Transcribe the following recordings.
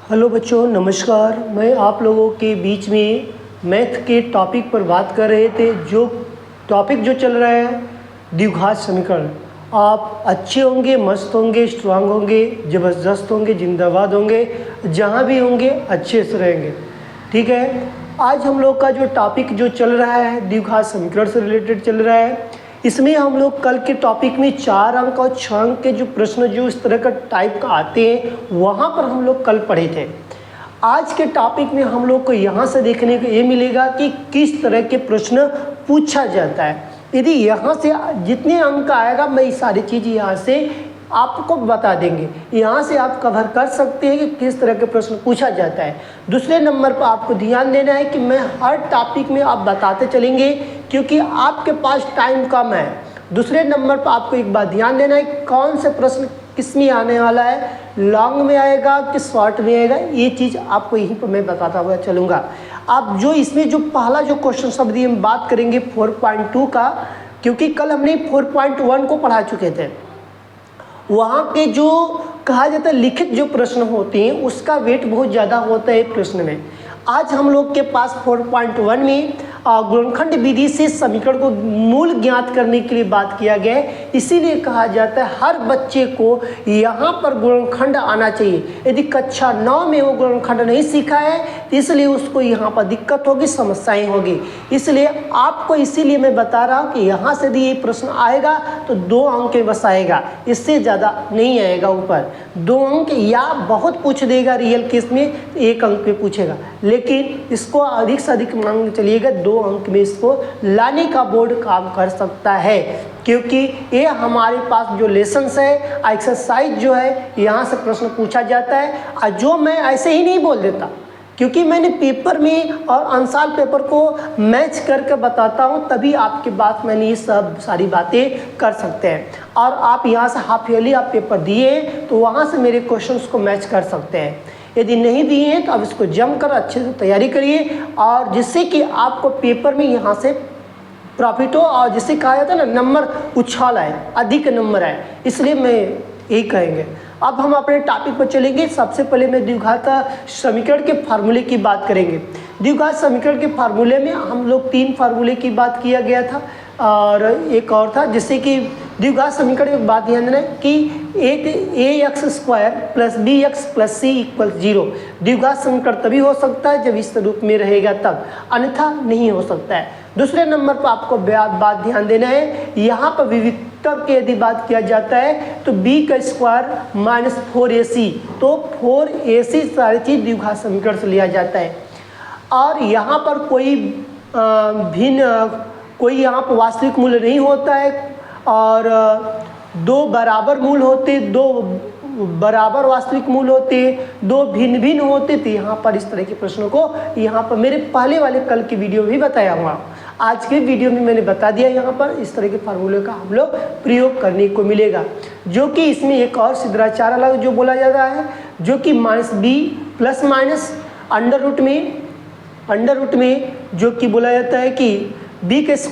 Hello बच्चों, नमस्कार। मैं आप लोगों के बीच में मैथ के टॉपिक पर बात कर रहे थे। जो टॉपिक जो चल रहा है द्विघात समीकरण। आप अच्छे होंगे, मस्त होंगे, स्ट्रांग होंगे, ज़बरदस्त होंगे, जिंदाबाद होंगे, जहाँ भी होंगे अच्छे से रहेंगे। ठीक है, आज हम लोग का जो टॉपिक जो चल रहा है द्विघात समीकरण से रिलेटेड चल रहा है। इसमें हम लोग कल के टॉपिक में 4 अंक और 6 अंक के जो प्रश्न जो इस तरह का टाइप का आते हैं वहाँ पर हम लोग कल पढ़े थे। आज के टॉपिक में हम लोग को यहाँ से देखने को ये मिलेगा कि किस तरह के प्रश्न पूछा जाता है। यदि यहाँ से जितने अंक आएगा मैं ये सारी चीज़ यहाँ से आपको बता देंगे। यहाँ से आप कवर कर सकते हैं कि किस तरह के प्रश्न पूछा जाता है। दूसरे नंबर पर आपको ध्यान देना है कि मैं हर टॉपिक में आप बताते चलेंगे क्योंकि आपके पास टाइम कम है। दूसरे नंबर पर आपको एक बात ध्यान देना है कौन से प्रश्न किस में आने वाला है, लॉन्ग में आएगा कि शॉर्ट में आएगा, ये चीज़ आपको यहीं पर मैं बताता हुआ चलूँगा। आप जो इसमें जो पहला जो क्वेश्चन शब्द हम बात करेंगे 4.2 का, क्योंकि कल हमने 4.1 को पढ़ा चुके थे। वहाँ के जो कहा जाता है लिखित जो प्रश्न होते हैं उसका वेट बहुत ज़्यादा होता है प्रश्न में। आज हम लोग के पास 4.1 में गुणनखंड विधि से समीकरण को मूल ज्ञात करने के लिए बात किया गया है। इसीलिए कहा जाता है हर बच्चे को यहाँ पर गुणनखंड आना चाहिए। यदि कक्षा 9 में वो गुणनखंड नहीं सीखा है तो इसलिए उसको यहाँ पर दिक्कत होगी, समस्याएं होगी। इसलिए आपको इसीलिए मैं बता रहा हूँ कि यहाँ से यदि ये प्रश्न आएगा तो 2 अंक बस आएगा, इससे ज़्यादा नहीं आएगा। ऊपर 2 अंक या बहुत पूछ देगा रियल केस में 1 अंक पे पूछेगा, लेकिन इसको अधिक से अधिक मांग चलिएगा 2 अंक में इसको लाने का बोर्ड काम कर सकता है। क्योंकि ये हमारे पास जो लेसन्स है एक्सरसाइज जो है यहाँ से प्रश्न पूछा जाता है। और जो मैं ऐसे ही नहीं बोल देता, क्योंकि मैंने पेपर में और अंसाल पेपर को मैच करके बताता हूँ, तभी आपके बात मैंने ये सब सारी बातें कर सकते हैं। और आप यहाँ से हाफ ईयरली आप पेपर दिए तो वहाँ से मेरे क्वेश्चंस को मैच कर सकते हैं। यदि नहीं दिए हैं तो अब इसको जमकर अच्छे से तैयारी करिए, और जिससे कि आपको पेपर में यहाँ से प्रॉफिट हो, और जिससे कहा जाता है ना नंबर उछाल आए, अधिक नंबर आए। इसलिए मैं यही कहेंगे। अब हम अपने टॉपिक पर चलेंगे। सबसे पहले मैं द्विघात समीकरण के फार्मूले की बात करेंगे। द्विघात समीकरण के फार्मूले में हम लोग 3 फार्मूले की बात किया गया था और एक और था, जिससे कि द्विघात समीकरण में बात ध्यान देना है कि एक ax² + bx + c = 0 द्विघात समीकरण तभी हो सकता है जब इस रूप में रहेगा, तब अन्यथा नहीं हो सकता है। दूसरे नंबर पर आपको बात ध्यान देना है, यहाँ पर विविधता की यदि बात किया जाता है तो b² - 4ac, तो 4ac सारी चीज़ द्विघात समीकरण से लिया जाता है। और यहाँ पर कोई कोई यहाँ पर वास्तविक मूल्य नहीं होता है, और 2 बराबर मूल होते, 2 बराबर वास्तविक मूल होते, 2 भिन्न भिन्न होते। तो यहाँ पर इस तरह के प्रश्नों को यहाँ पर मेरे पहले वाले कल की वीडियो में भी बताया हुआ, आज के वीडियो में मैंने बता दिया। यहाँ पर इस तरह के फार्मूले का हम लोग प्रयोग करने को मिलेगा, जो कि इसमें एक और सिद्धाचार अलग जो बोला जाता है, जो कि -b ± अंडर रूट में जो कि बोला जाता है कि b² -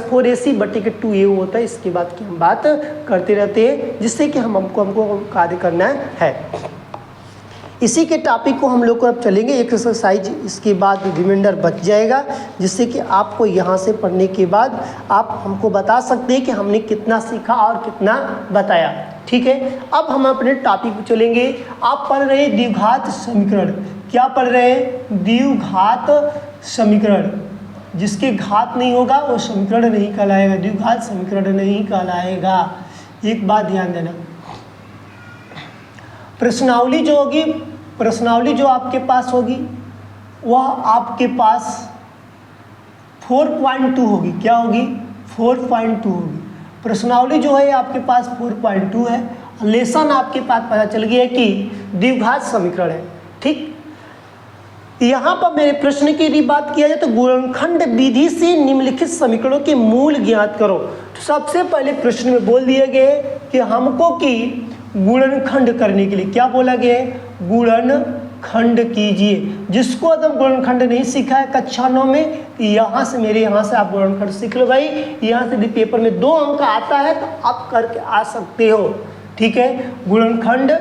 4ac/2a होता है। इसके बाद की हम बात करते रहते हैं, जिससे कि हमको कार्य करना है। इसी के टॉपिक को हम लोग को अब चलेंगे एक्सरसाइज, इसके बाद रिमाइंडर बच जाएगा, जिससे कि आपको यहाँ से पढ़ने के बाद आप हमको बता सकते हैं कि हमने कितना सीखा और कितना बताया। ठीक है, अब हम अपने टॉपिक पर चलेंगे। आप पढ़ रहे हैं द्विघात समीकरण। क्या पढ़ रहे हैं? द्विघात समीकरण। जिसके घात नहीं होगा वो समीकरण नहीं कहलाएगा, द्विघात समीकरण नहीं कहलाएगा। एक बात ध्यान देना, प्रश्नावली जो होगी, प्रश्नावली जो आपके पास होगी वह आपके पास 4.2 होगी। क्या होगी? 4.2 होगी। प्रश्नावली जो है आपके पास 4.2 है, लेसन आपके पास पता चल गया कि द्विघात समीकरण है। ठीक, यहाँ पर मेरे प्रश्न की यदि बात किया जाए तो गुणनखंड विधि से निम्नलिखित समीकरणों के मूल ज्ञात करो। तो सबसे पहले प्रश्न में बोल दिया गया है कि हमको कि गुणनखंड करने के लिए क्या बोला गया है, गुणनखंड कीजिए। जिसको एकदम गुणनखंड नहीं सीखा है कक्षा 9 में, यहाँ से मेरे यहाँ से आप गुणनखंड सीख लो भाई। यहाँ से यदि पेपर में 2 अंक आता है तो आप करके आ सकते हो। ठीक है, गुणनखंड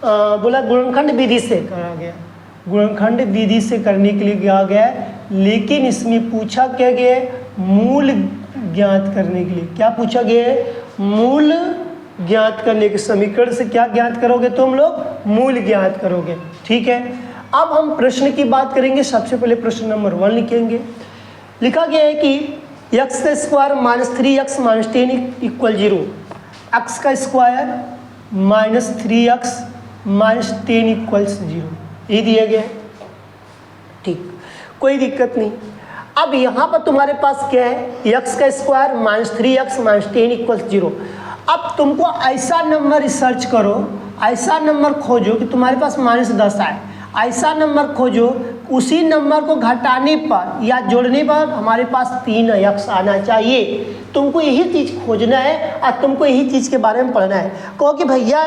बोला गुणनखंड विधि से करा गया, गुणनखंड विधि से करने के लिए किया गया है, लेकिन इसमें पूछा क्या गया है, मूल ज्ञात करने के लिए। क्या पूछा गया है, मूल ज्ञात करने के। समीकरण से क्या ज्ञात करोगे तुम लोग, मूल ज्ञात करोगे। ठीक है, अब हम प्रश्न की बात करेंगे। सबसे पहले प्रश्न नंबर 1 लिखेंगे। लिखा गया है कि x का स्क्वायर -3x - 10 = 0, x का स्क्वायर -3x - 10 = 0, ये दिया गया है। ठीक, कोई दिक्कत नहीं। अब यहाँ पर तुम्हारे पास क्या है, x का स्क्वायर -3x - 10 = 0। अब तुमको ऐसा नंबर रिसर्च करो, ऐसा नंबर खोजो कि तुम्हारे पास -10 आए। ऐसा नंबर खोजो उसी नंबर को घटाने पर या जोड़ने पर हमारे पास 3x आना चाहिए। तुमको यही चीज़ खोजना है और तुमको यही चीज़ के बारे में पढ़ना है। कहो कि भैया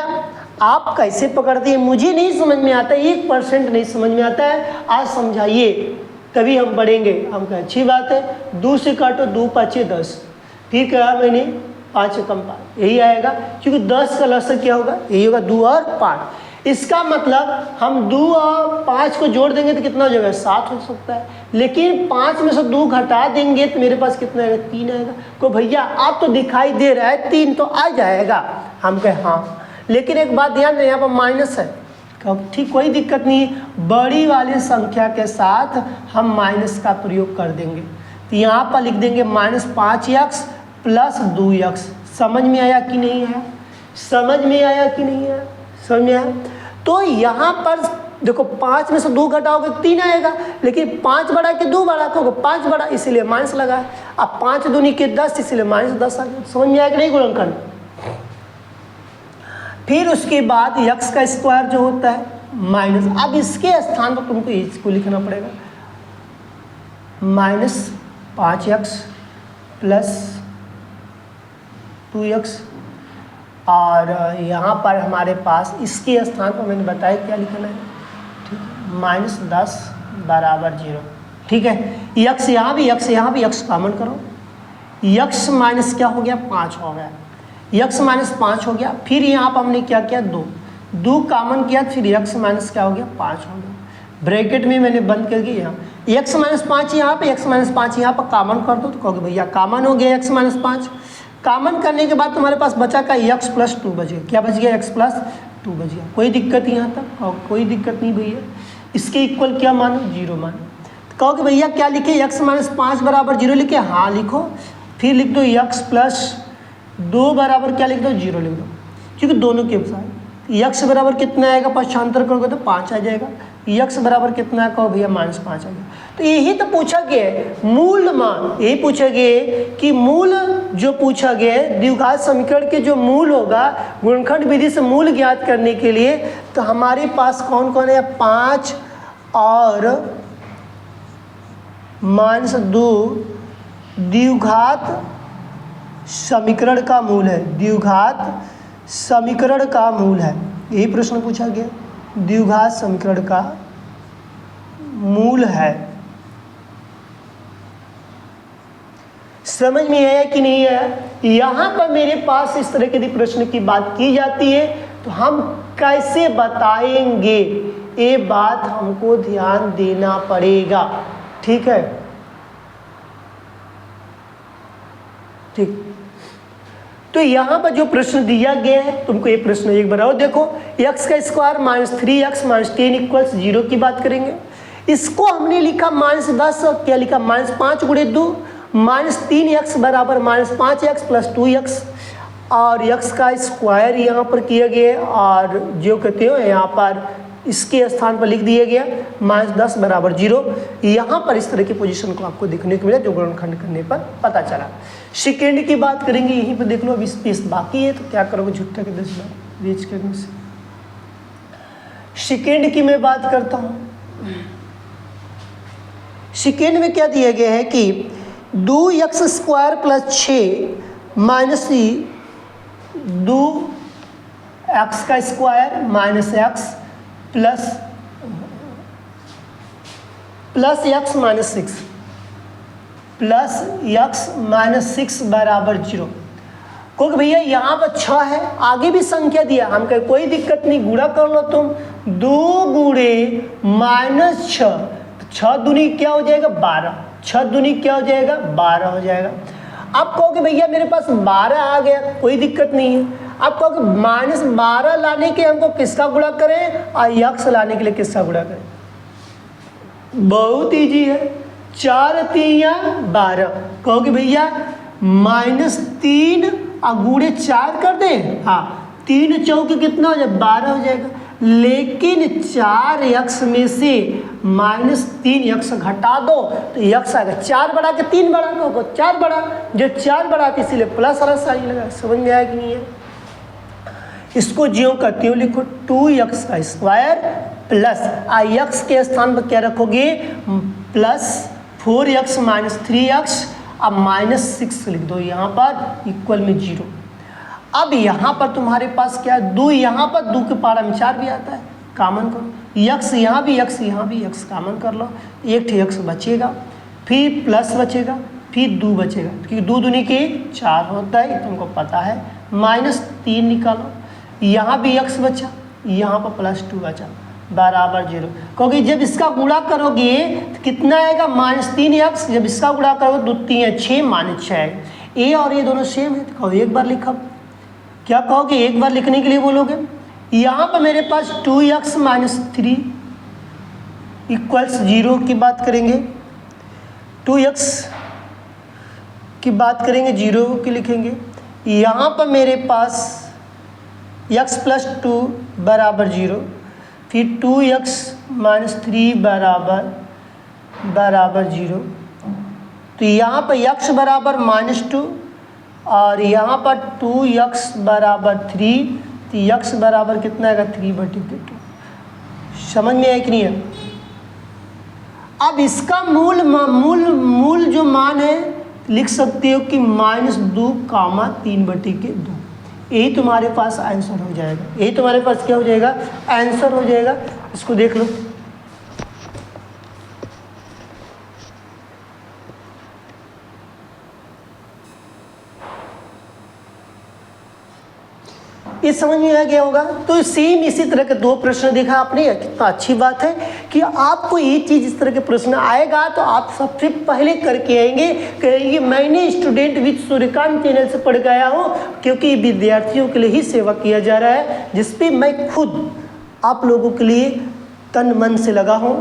आप कैसे पकड़ते हैं, मुझे नहीं समझ में आता, 1% नहीं समझ में आता है, आज समझाइए तभी हम पढ़ेंगे। हम कहें अच्छी बात है, 2 से काटो, 2 × 5 = 10, फिर कहा मैंने 5 से कम 5, यही आएगा। क्योंकि 10 का लसन क्या होगा, यही होगा 2 और 5। इसका मतलब हम 2 और 5 को जोड़ देंगे तो कितना हो जाएगा, 7 हो सकता है। लेकिन 5 में से 2 घटा देंगे तो मेरे पास कितना आएगा, 3 आएगा। को भैया आप तो दिखाई दे रहा है 3 तो आ जाएगा। हम कहें हाँ, लेकिन एक बात ध्यान दें, यहाँ पर माइनस है। ठीक, कोई दिक्कत नहीं, बड़ी वाली संख्या के साथ हम माइनस का प्रयोग कर देंगे। तो यहाँ पर लिख देंगे -5x + 2x। समझ में आया कि नहीं आया, समझ में आया कि नहीं आया, समझ में आया। तो यहाँ पर देखो 5 में से 2 घटाओगे 3 आएगा, लेकिन 5 बढ़ा के 2 बढ़ा कहोगे 5 बढ़ा, इसीलिए माइनस लगा है। अब 5 दूनी के 10, इसीलिए -10 आ गया। समझ में आया कि नहीं गुणनखंड। फिर उसके बाद x का स्क्वायर जो होता है माइनस, अब इसके स्थान पर तुमको इसको लिखना पड़ेगा, -5x + 2x। और यहाँ पर हमारे पास इसके स्थान पर मैंने बताया क्या लिखना है, ठीक है, -10 = 0। ठीक है, x यहाँ भी x कॉमन करो, x माइनस क्या हो गया, 5 हो गया, x -5 हो गया। फिर यहाँ पर हमने क्या किया, 2 कॉमन किया, फिर x माइनस क्या हो गया, 5 हो गया। ब्रैकेट में मैंने बंद करके यहाँ x -5 यहाँ पे, x -5 यहाँ पर कॉमन कर दो तो कहोगे भैया कॉमन हो गया x -5। कॉमन करने के बाद तुम्हारे पास बचा का x + 2 बच गया। क्या बच गया, x + 2 बच गया। कोई दिक्कत यहाँ तक, और कोई दिक्कत नहीं भैया। इसके इक्वल क्या मानो, 0 मानो। तो कहोगे भैया क्या लिखे, x -5 = 0 लिखे, हाँ लिखो। फिर लिख दो x + 2 बराबर क्या लिख दो, 0 लिख दो, क्योंकि दोनों के साथ x बराबर कितना आएगा, पक्षांतर करोगे तो 5 आ जाएगा। x बराबर कितना है, कहो भैया -5 आ जाएगा। तो यही तो पूछा गया है, मूल मान। यही पूछा गया है कि मूल जो पूछा गया है, द्विघात समीकरण के जो मूल होगा, गुणनखंड विधि से मूल ज्ञात करने के लिए, तो हमारे पास कौन कौन है, 5 और -2 द्विघात समीकरण का मूल है, द्विघात समीकरण का मूल है। यही प्रश्न पूछा गया, द्विघात समीकरण का मूल है। समझ में आया कि नहीं आया। यहाँ पर मेरे पास इस तरह के यदि प्रश्न की बात की जाती है तो हम कैसे बताएंगे, ये बात हमको ध्यान देना पड़ेगा। ठीक है, ठीक। तो यहाँ पर जो प्रश्न दिया गया है, तुमको ये प्रश्न एक बार और देखो, x का स्क्वायर -3x - 10 = 0 की बात करेंगे। इसको हमने लिखा -10, क्या लिखा, -5 × 2 -3x बराबर -5x + 2x। और x का स्क्वायर यहाँ पर किया गया, और जो कहते हो यहाँ पर इसके स्थान पर लिख दिया गया -10 = 0। यहाँ पर इस तरह की पोजीशन को आपको देखने को मिला, जो गुणनखंड करने पर पता चला। सेकेंड की बात करेंगे, यहीं पर देख लो, अभी स्पेस बाकी है तो क्या करोगे, झुट्ठा के 10 बार रीच करने से। सेकेंड की मैं बात करता हूँ। सेकेंड में क्या दिया गया है कि 2x square plus 6 minus 2x का square minus x plus x minus 6 plus x minus 6 बराबर 0। क्योंकि भैया यहाँ पर 6 है, आगे भी संख्या दिया, हम कहे कोई दिक्कत नहीं, गुणा कर लो तुम। 2 गुणे माइनस 6, 6 दूनी क्या हो जाएगा 12, 6 दूनी क्या हो जाएगा 12 हो जाएगा। अब कहोगे भैया मेरे पास 12 आ गया, कोई दिक्कत नहीं है। अब कहोगे माइनस 12 लाने के हमको किसका गुणा करें और यक्स लाने के लिए किसका गुणा करें? बहुत ईजी है, 4 3 12। कहोगे भैया -3 और गुणे 4 कर दें, हाँ 3 चौके कितना हो जाए 12 हो जाएगा। लेकिन 4x में से -3x घटा दो तो x आएगा 4 बढ़ा के 3 बढ़ा, कहो 4 बढ़ा, जो 4 बढ़ा तो इसीलिए प्लस वाला साइन लगा। समझ में आया कि नहीं है? इसको ज्यों का त्यों लिखो, 2x का स्क्वायर प्लस x के स्थान पर क्या रखोगे प्लस 4x माइनस 3x, अब -6 लिख दो यहाँ पर इक्वल में 0। अब यहाँ पर तुम्हारे पास क्या है 2, यहाँ पर 2 के पारा में 4 भी आता है, कॉमन करो, x यहाँ भी x यहाँ भी x कॉमन कर लो, एक x बचेगा, फिर प्लस बचेगा, फिर 2 बचेगा, क्योंकि 2 दूनी के 4 होता है, तुमको पता है। -3 निकालो, यहाँ भी x बचा, यहाँ पर +2 बचा, बराबर 0। क्योंकि जब इसका गुणा करोगे तो कितना आएगा -3x, जब इसका गुणा करोगे 2 3 6 -6 आएगा। ए और ये दोनों सेम है, तो कहो एक बार लिखो। क्या कहोगे एक बार लिखने के लिए बोलोगे? यहाँ पर मेरे पास 2x माइनस 3 इक्वल्स 0 की बात करेंगे, 2x की बात करेंगे 0 की लिखेंगे। यहाँ पर मेरे पास x प्लस 2 बराबर 0, फिर 2x माइनस 3 बराबर 0। तो यहाँ पर x बराबर -2 और यहाँ पर 2x बराबर 3, तो x बराबर कितना आएगा 3/2। समझ में आया कि नहीं है? अब इसका मूल जो मान है लिख सकते हो कि -2, 3/2। यही तुम्हारे पास आंसर हो जाएगा, यही तुम्हारे पास क्या हो जाएगा आंसर हो जाएगा। इसको देख लो, ये समझ में आ गया होगा। तो सेम इसी तरह के 2 प्रश्न देखा आपने, कितना अच्छी बात है कि आपको ये चीज़ इस तरह के प्रश्न आएगा तो आप सबसे पहले करके आएंगे, कहेंगे मैंने स्टूडेंट विद सूर्यकांत चैनल से पढ़ गया हूँ, क्योंकि विद्यार्थियों के लिए ही सेवा किया जा रहा है, जिसपे मैं खुद आप लोगों के लिए तन मन से लगा हूँ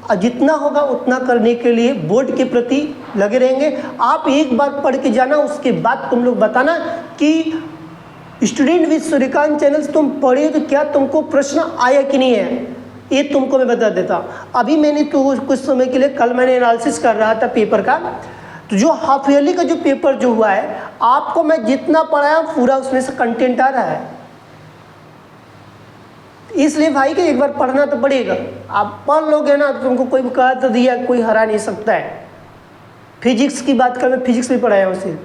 और जितना होगा उतना करने के लिए बोर्ड के प्रति लगे रहेंगे। आप एक बार पढ़ के जाना, उसके बाद तुम लोग बताना कि स्टूडेंट विद सूर्यकांत चैनल से तुम पढ़े तो क्या तुमको प्रश्न आया कि नहीं है, ये तुमको मैं बता देता। अभी मैंने तो कुछ समय के लिए कल मैंने एनालिसिस कर रहा था पेपर का, तो जो हाफ ईयरली का जो पेपर जो हुआ है, आपको मैं जितना पढ़ाया पूरा उसमें से कंटेंट आ रहा है। इसलिए भाई कि एक बार पढ़ना तो पड़ेगा, आप पढ़ लोगे ना तो तुमको कोई कहा तो दिया कोई हरा नहीं सकता है। फिजिक्स की बात कर, मैं फिजिक्स भी पढ़ाया उसे।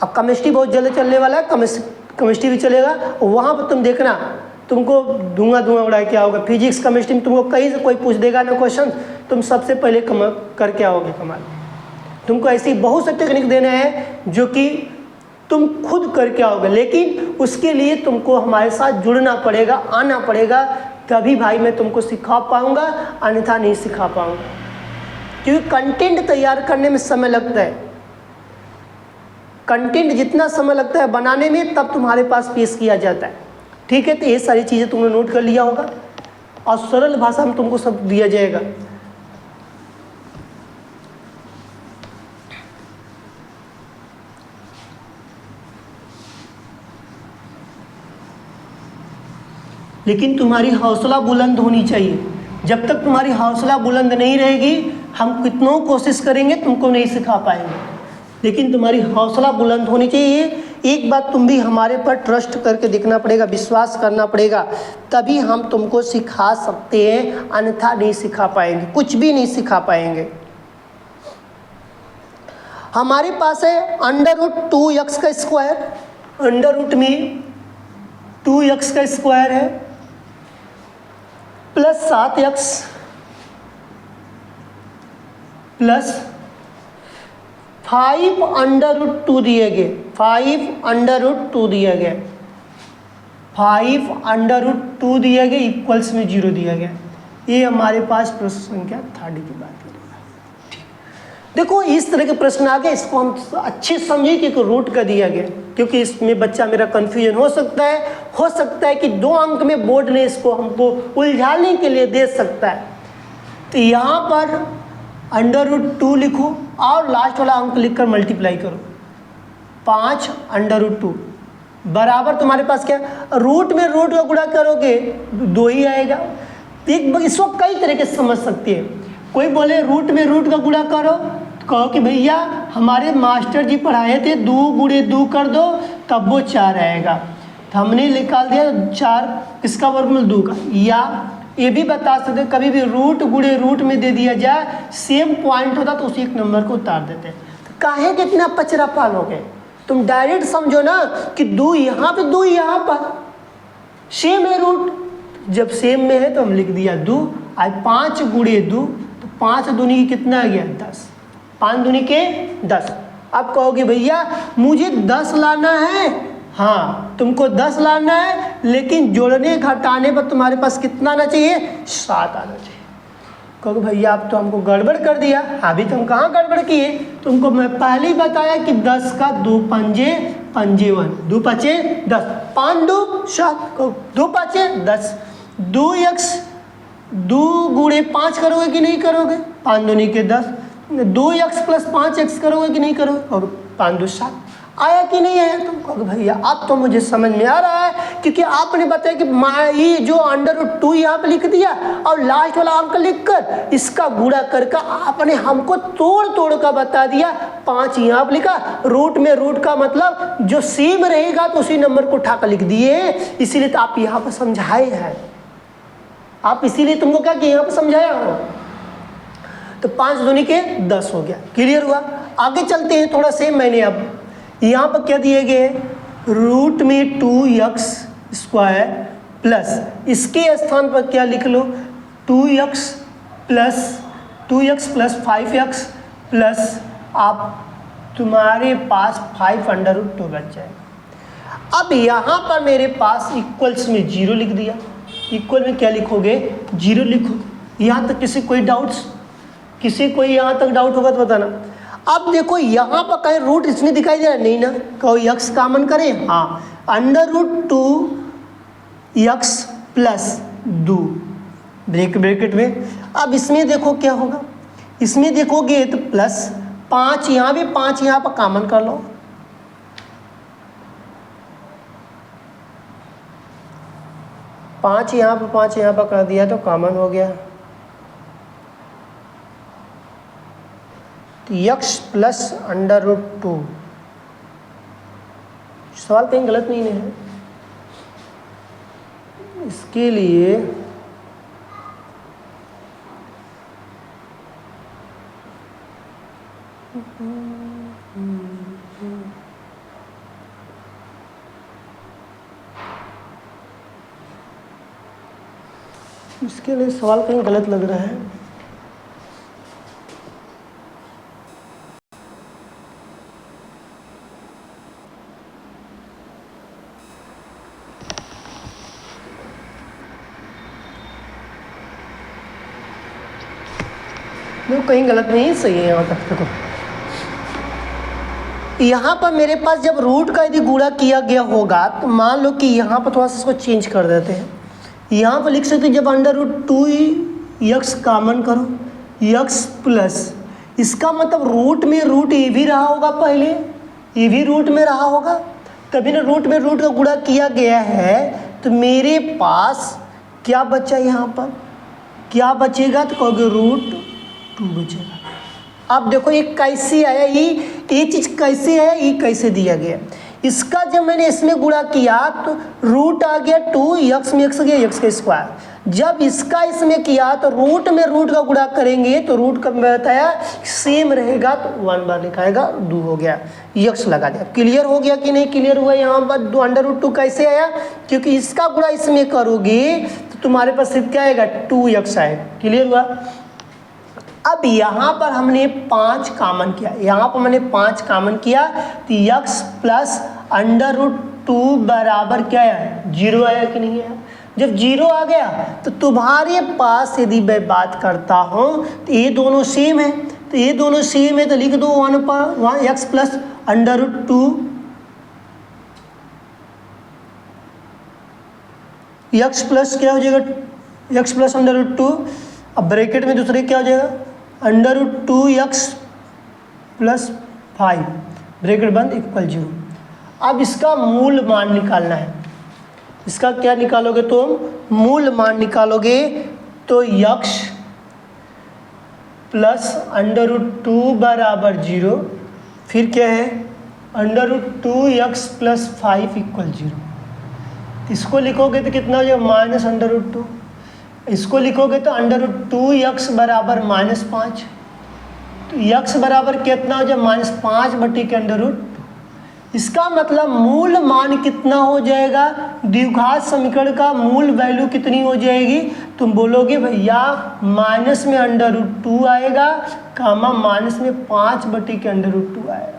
अब केमिस्ट्री बहुत जल्द चलने वाला है, केमिस्ट्री भी चलेगा, वहाँ पर तुम देखना तुमको धुआं उड़ा क्या होगा। फिजिक्स केमिस्ट्री में तुमको कहीं से कोई पूछ देगा ना क्वेश्चन, तुम सबसे पहले करके आओगे कमाल। तुमको ऐसी बहुत से टेक्निक देना है जो कि तुम खुद करके आओगे, लेकिन उसके लिए तुमको हमारे साथ जुड़ना पड़ेगा, आना पड़ेगा, तभी भाई मैं तुमको सिखा पाऊँगा, अन्यथा नहीं सिखा पाऊँगा। क्योंकि कंटेंट तैयार करने में समय लगता है, कंटेंट जितना समय लगता है बनाने में तब तुम्हारे पास पेश किया जाता है। ठीक है, तो ये सारी चीज़ें तुमने नोट कर लिया होगा और सरल भाषा में तुमको सब दिया जाएगा। लेकिन तुम्हारी हौसला बुलंद होनी चाहिए। जब तक तुम्हारी हौसला बुलंद नहीं रहेगी, हम कितनों कोशिश करेंगे तुमको नहीं सिखा पाएंगे। लेकिन तुम्हारी हौसला बुलंद होनी चाहिए एक बात तुम भी हमारे पर ट्रस्ट करके देखना पड़ेगा, विश्वास करना पड़ेगा, तभी हम तुमको सिखा सकते हैं, अन्यथा नहीं सिखा पाएंगे, कुछ भी नहीं सिखा पाएंगे। हमारे पास है √2x का स्क्वायर, अंडर रूट में 2x का स्क्वायर है प्लस 7x प्लस 5 √2 दिए गए, 5 √2 दिया गया, 5 √2 दिया गया इक्वल्स में 0 दिया गया। ये हमारे पास प्रश्न संख्या 30 की बात करें। देखो इस तरह के प्रश्न आ गए, इसको हम अच्छे समझिए कि रूट का दिया गया, क्योंकि इसमें बच्चा मेरा कंफ्यूजन हो सकता है कि 2 अंक में बोर्ड ने इसको हमको उलझाने के लिए दे सकता है। तो यहाँ पर √2 लिखो और लास्ट वाला अंक लिखकर मल्टीप्लाई करो, 5 √2 बराबर तुम्हारे पास क्या, रूट में रूट का गुणा करोगे 2 ही आएगा। इसको कई तरीके से समझ सकते हैं। कोई बोले रूट में रूट का गुणा करो, कहो कि भैया हमारे मास्टर जी पढ़ाए थे 2 गुणे 2 कर दो तब वो 4 आएगा, तो हमने निकाल दिया 4 किसका वर्गमूल 2 का। या ये भी बता सकते कभी भी रूट गुणे रूट में दे दिया जाए, सेम पॉइंट होता तो उसी एक नंबर को उतार देते। तो काहे कि इतना पचरा पालोगे, तुम डायरेक्ट समझो ना कि 2 यहाँ पे 2 यहाँ पर सेम है रूट, जब सेम में है तो हम लिख दिया 2। आज 5 गुणे 2 तो 5 दूनी की कितना आ गया 10, 5 दूनी के 10। अब कहोगे भैया मुझे 10 लाना है, हाँ तुमको 10 लाना है, लेकिन जोड़ने घटाने पर तुम्हारे पास कितना आना चाहिए, 7 आना चाहिए। कहोगे भैया आप तो हमको गड़बड़ कर दिया। अभी तुम कहाँ गड़बड़ किए, तुमको मैं पहले ही बताया कि 10 का 2 पंजे 1, 2 5 10, 5 2 7, 2 5 10, 2x 2 गुणे 5 करोगे कि नहीं करोगे, 5 दूनी के 10, 2x प्लस 5x करोगे कि नहीं करोगे, और 5 2 7 आया कि नहीं आया। तुम कहोगे भैया अब तो मुझे समझ में आ रहा है, क्योंकि आपने बताया कि ये जो √2 यहाँ पे लिख दिया और लास्ट वाला अंक लिखकर इसका गुणा करके आपने हमको तोड़ का बता दिया। 5 यहाँ पे लिखा, रूट में रूट का मतलब जो सेम रहेगा तो उसी नंबर को उठाकर लिख दिए, इसीलिए तो आप यहाँ पर समझाए हैं। आप इसीलिए तुमको क्या कि यहाँ पर समझाया हो। तो 5 दूनी के 10 हो गया, क्लियर हुआ। आगे चलते हैं थोड़ा सेम। मैंने अब यहाँ पर क्या दिए गए, रूट में 2x स्क्वायर प्लस इसके स्थान पर क्या लिख लो 2x प्लस 5x प्लस आप तुम्हारे पास 5 √2 बच जाएगा। अब यहाँ पर मेरे पास इक्वल्स में 0 लिख दिया, इक्वल में क्या लिखोगे 0 लिखोगे। यहाँ तक किसी कोई डाउट्स, किसी कोई यहाँ तक डाउट होगा तो बताना। अब देखो यहाँ पर कहीं रूट इसमें दिखाई दे रहा है, नहीं ना, कहो x कॉमन करें, हाँ √2x प्लस 2 ब्रैकेट में। अब इसमें देखो क्या होगा, इसमें देखोगे तो प्लस 5 यहाँ भी 5 यहाँ पर कॉमन कर लो, पाँच यहाँ पर कर दिया तो कॉमन हो गया। x प्लस √2, सवाल कहीं गलत नहीं है। इसके लिए सवाल कहीं गलत लग रहा है। नहीं, कहीं गलत नहीं, सही है। यहाँ तक देखो, यहाँ पर मेरे पास जब रूट का यदि गुणा किया गया होगा तो मान लो कि यहाँ पर थोड़ा सा इसको चेंज कर देते हैं। यहाँ पर लिख सकते हैं जब √2x कॉमन करो, x प्लस इसका मतलब रूट में रूट ये भी रहा होगा, पहले ये भी रूट में रहा होगा, तभी ना रूट में रूट का गुणा किया गया है। तो मेरे पास क्या बचा, यहाँ पर क्या बचेगा, तो कहोगे √2 बचेगा। अब देखो ये कैसे आया, ये चीज़ कैसे है, ये कैसे दिया गया। इसका जब मैंने इसमें गुणा किया तो रूट आ गया 2, यक्स में एक्स गया, यक्स का स्क्वायर। जब इसका इसमें किया तो रूट में रूट का गुणा करेंगे तो रूट का मैं बताया सेम रहेगा, तो 1 बार लिखाएगा, 2 हो गया, यक्स लगा दिया। क्लियर हो गया कि नहीं क्लियर हुआ? यहाँ पर √2 कैसे आया? क्योंकि इसका गुणा इसमें करोगे तो तुम्हारे पास सिर्फ क्या आएगा, 2x आएगा। क्लियर हुआ? अब यहाँ पर हमने 5 कॉमन किया, यहाँ पर मैंने 5 कॉमन किया तो x प्लस √2 बराबर क्या है, 0 आया कि नहीं आया? जब 0 आ गया तो तुम्हारे पास यदि मैं बात करता हूँ तो ये दोनों सेम है, तो ये दोनों सेम है तो लिख दो 1 पर x प्लस √2 x प्लस क्या हो जाएगा, x प्लस √2, अब ब्रैकेट में दूसरे क्या हो जाएगा, √2x प्लस 5 ब्रैकेट बंद इक्वल 0। अब इसका मूल मान निकालना है। इसका क्या निकालोगे तुम, मूल मान निकालोगे तो x प्लस √2 बराबर 0, फिर क्या है √2x प्लस 5 इक्वल 0। इसको लिखोगे तो कितना हो जाएगा, माइनस √2। इसको लिखोगे तो √2x बराबर -5, तो x बराबर कितना हो जाए, -5 बटे के √2। इसका मतलब मूल मान कितना हो जाएगा, द्विघात समीकरण का मूल वैल्यू कितनी हो जाएगी, तुम बोलोगे भैया माइनस में √2 आएगा, कामा माइनस में 5 बटे के √2 आएगा।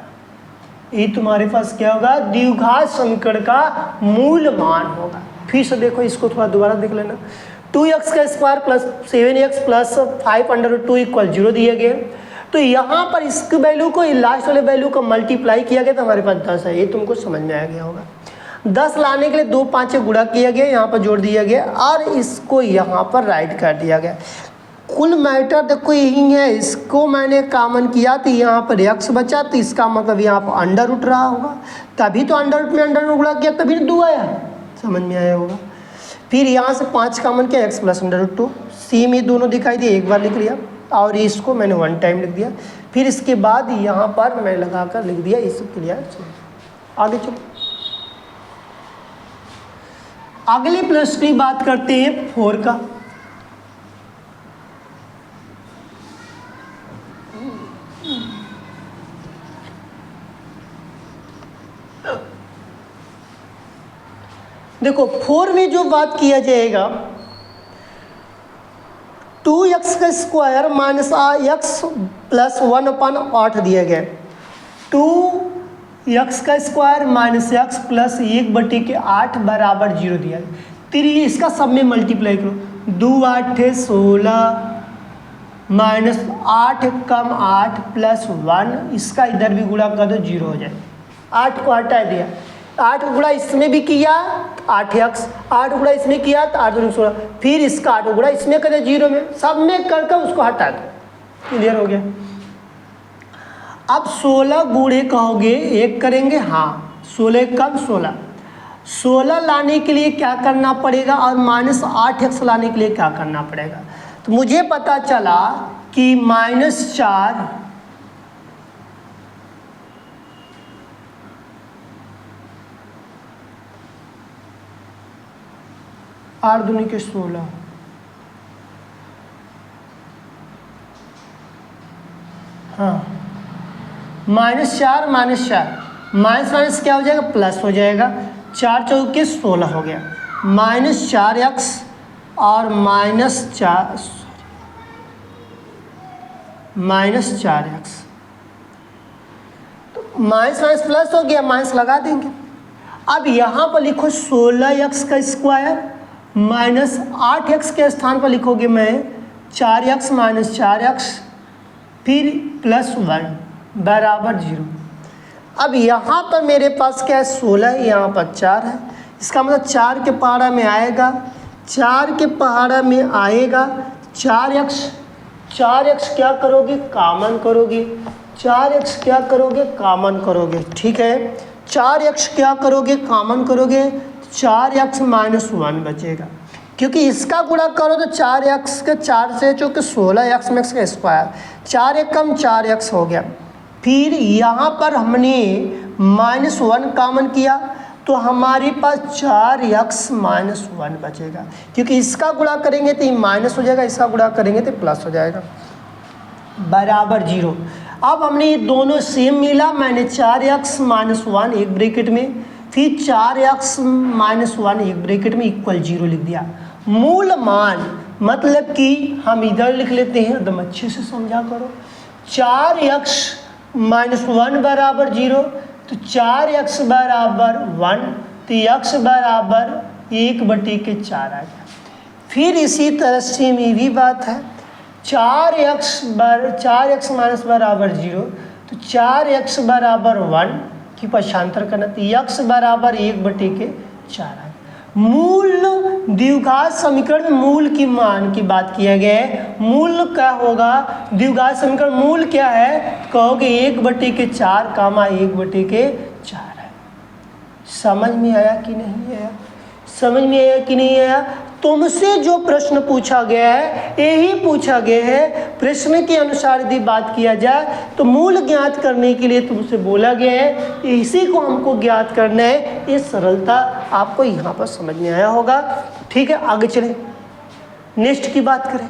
ये तुम्हारे पास क्या होगा, द्विघात समीकरण का मूल मान होगा। फिर से देखो, इसको थोड़ा दोबारा देख लेना। 2x का square plus 7x plus 5 √2 equal 0 दिए गए, तो यहाँ पर इसकी वैल्यू को लास्ट वाले वैल्यू को मल्टीप्लाई किया गया तो हमारे पास 10 है। ये तुमको समझ में आ गया होगा। 10 लाने के लिए 2 5 गुणा किया गया, यहाँ पर जोड़ दिया गया और इसको यहाँ पर राइट कर दिया गया। कुल मैटर देखो यही है, इसको मैंने कॉमन किया तो यहाँ पर x बचा, तो इसका मतलब यहाँ पर अंडर रूट रहा होगा, तभी तो अंडर रूट में अंडर रूट गुणा किया तभी 2 आया। समझ में आया होगा। फिर यहाँ से 5 कॉमन किया, x प्लस √2, सेम ये दोनों दिखाई दिए, एक बार लिख लिया और इसको मैंने 1 टाइम लिख दिया। फिर इसके बाद यहाँ पर मैं लगा कर लिख दिया, इस क्लियर। आगे चलो, अगले प्रश्न की बात करते हैं 4 का। देखो 4 में जो बात किया जाएगा, 2x का स्क्वायर माइनस x प्लस 1/8 दिया गया। 2x का स्क्वायर माइनस x प्लस 1/8 बराबर 0 दिया गया। फिर ये इसका सब में मल्टीप्लाई करो, 2 8 16 माइनस 8 कम 8 प्लस 1, इसका इधर भी गुणा कर दो, 0 हो जाए। 8 को हटा दिया, 8 गुणा इसमें भी किया 8x, 8 गुणा इसमें किया तो 8 दूनी 16, फिर इसका 8 गुणा इसमें कर 0 में, सब में करके उसको हटा दो। क्लियर हो गया। अब 16 गुणे कहोगे 1 करेंगे, हाँ 16 कम 16, 16 लाने के लिए क्या करना पड़ेगा और माइनस 8x लाने के लिए क्या करना पड़ेगा। तो मुझे पता चला कि -4 8 दूनी के 16, हाँ -4 माइनस क्या हो जाएगा, प्लस हो जाएगा। 4 चौके 16 हो गया, -4x और -4x, तो माइनस प्लस हो गया, माइनस लगा देंगे। अब यहाँ पर लिखो 16x का स्क्वायर माइनस 8x के स्थान पर लिखोगे मैं 4x माइनस 4x फिर प्लस 1 बराबर 0। अब यहाँ पर मेरे पास क्या है, 16 है, यहाँ पर 4 है, इसका मतलब 4 के पहाड़ा में आएगा, 4 के पहाड़ा में आएगा 4x क्या करोगे, कॉमन करोगे, 4x क्या करोगे, कॉमन करोगे। ठीक है, 4x क्या करोगे, कॉमन करोगे, 4x माइनस 1 बचेगा, क्योंकि इसका गुणा करो तो 4x के 4 से चूँकि 16x में x का स्क्वायर, 4 एक कम 4x हो गया। फिर यहाँ पर हमने -1 कॉमन किया तो हमारे पास 4x - 1 बचेगा, क्योंकि इसका गुणा करेंगे तो ये माइनस हो जाएगा, इसका गुणा करेंगे तो प्लस हो जाएगा, बराबर 0। अब हमने ये दोनों सेम मिला, मैंने 4x - 1 एक ब्रैकेट में, फिर 4x - 1 एक ब्रैकेट में इक्वल 0 लिख दिया। मूल मान मतलब कि हम इधर लिख लेते हैं, एकदम अच्छे से समझा करो। 4x - 1 बराबर 0, तो 4x बराबर 1, तो x बराबर 1/4 आ गया। फिर इसी तरह से में भी बात है, 4x - बराबर 0, तो 4x बराबर 1 की पक्षांतर करना, तो x बराबर 1/4 आ गया। मूल द्विघात समीकरण में मूल की मान की बात किया गया है। मूल क्या होगा, द्विघात समीकरण मूल क्या है, कहोगे 1/4 कामा 1/4 है। समझ में आया कि नहीं आया? समझ में आया कि नहीं आया? तुमसे जो प्रश्न पूछा गया है यही पूछा गया है। प्रश्न के अनुसार यदि बात किया जाए तो मूल ज्ञात करने के लिए तुमसे बोला गया है, इसी को हमको ज्ञात करना है। ये सरलता आपको यहाँ पर समझ में आया होगा। ठीक है, आगे चलें, नेक्स्ट की बात करें।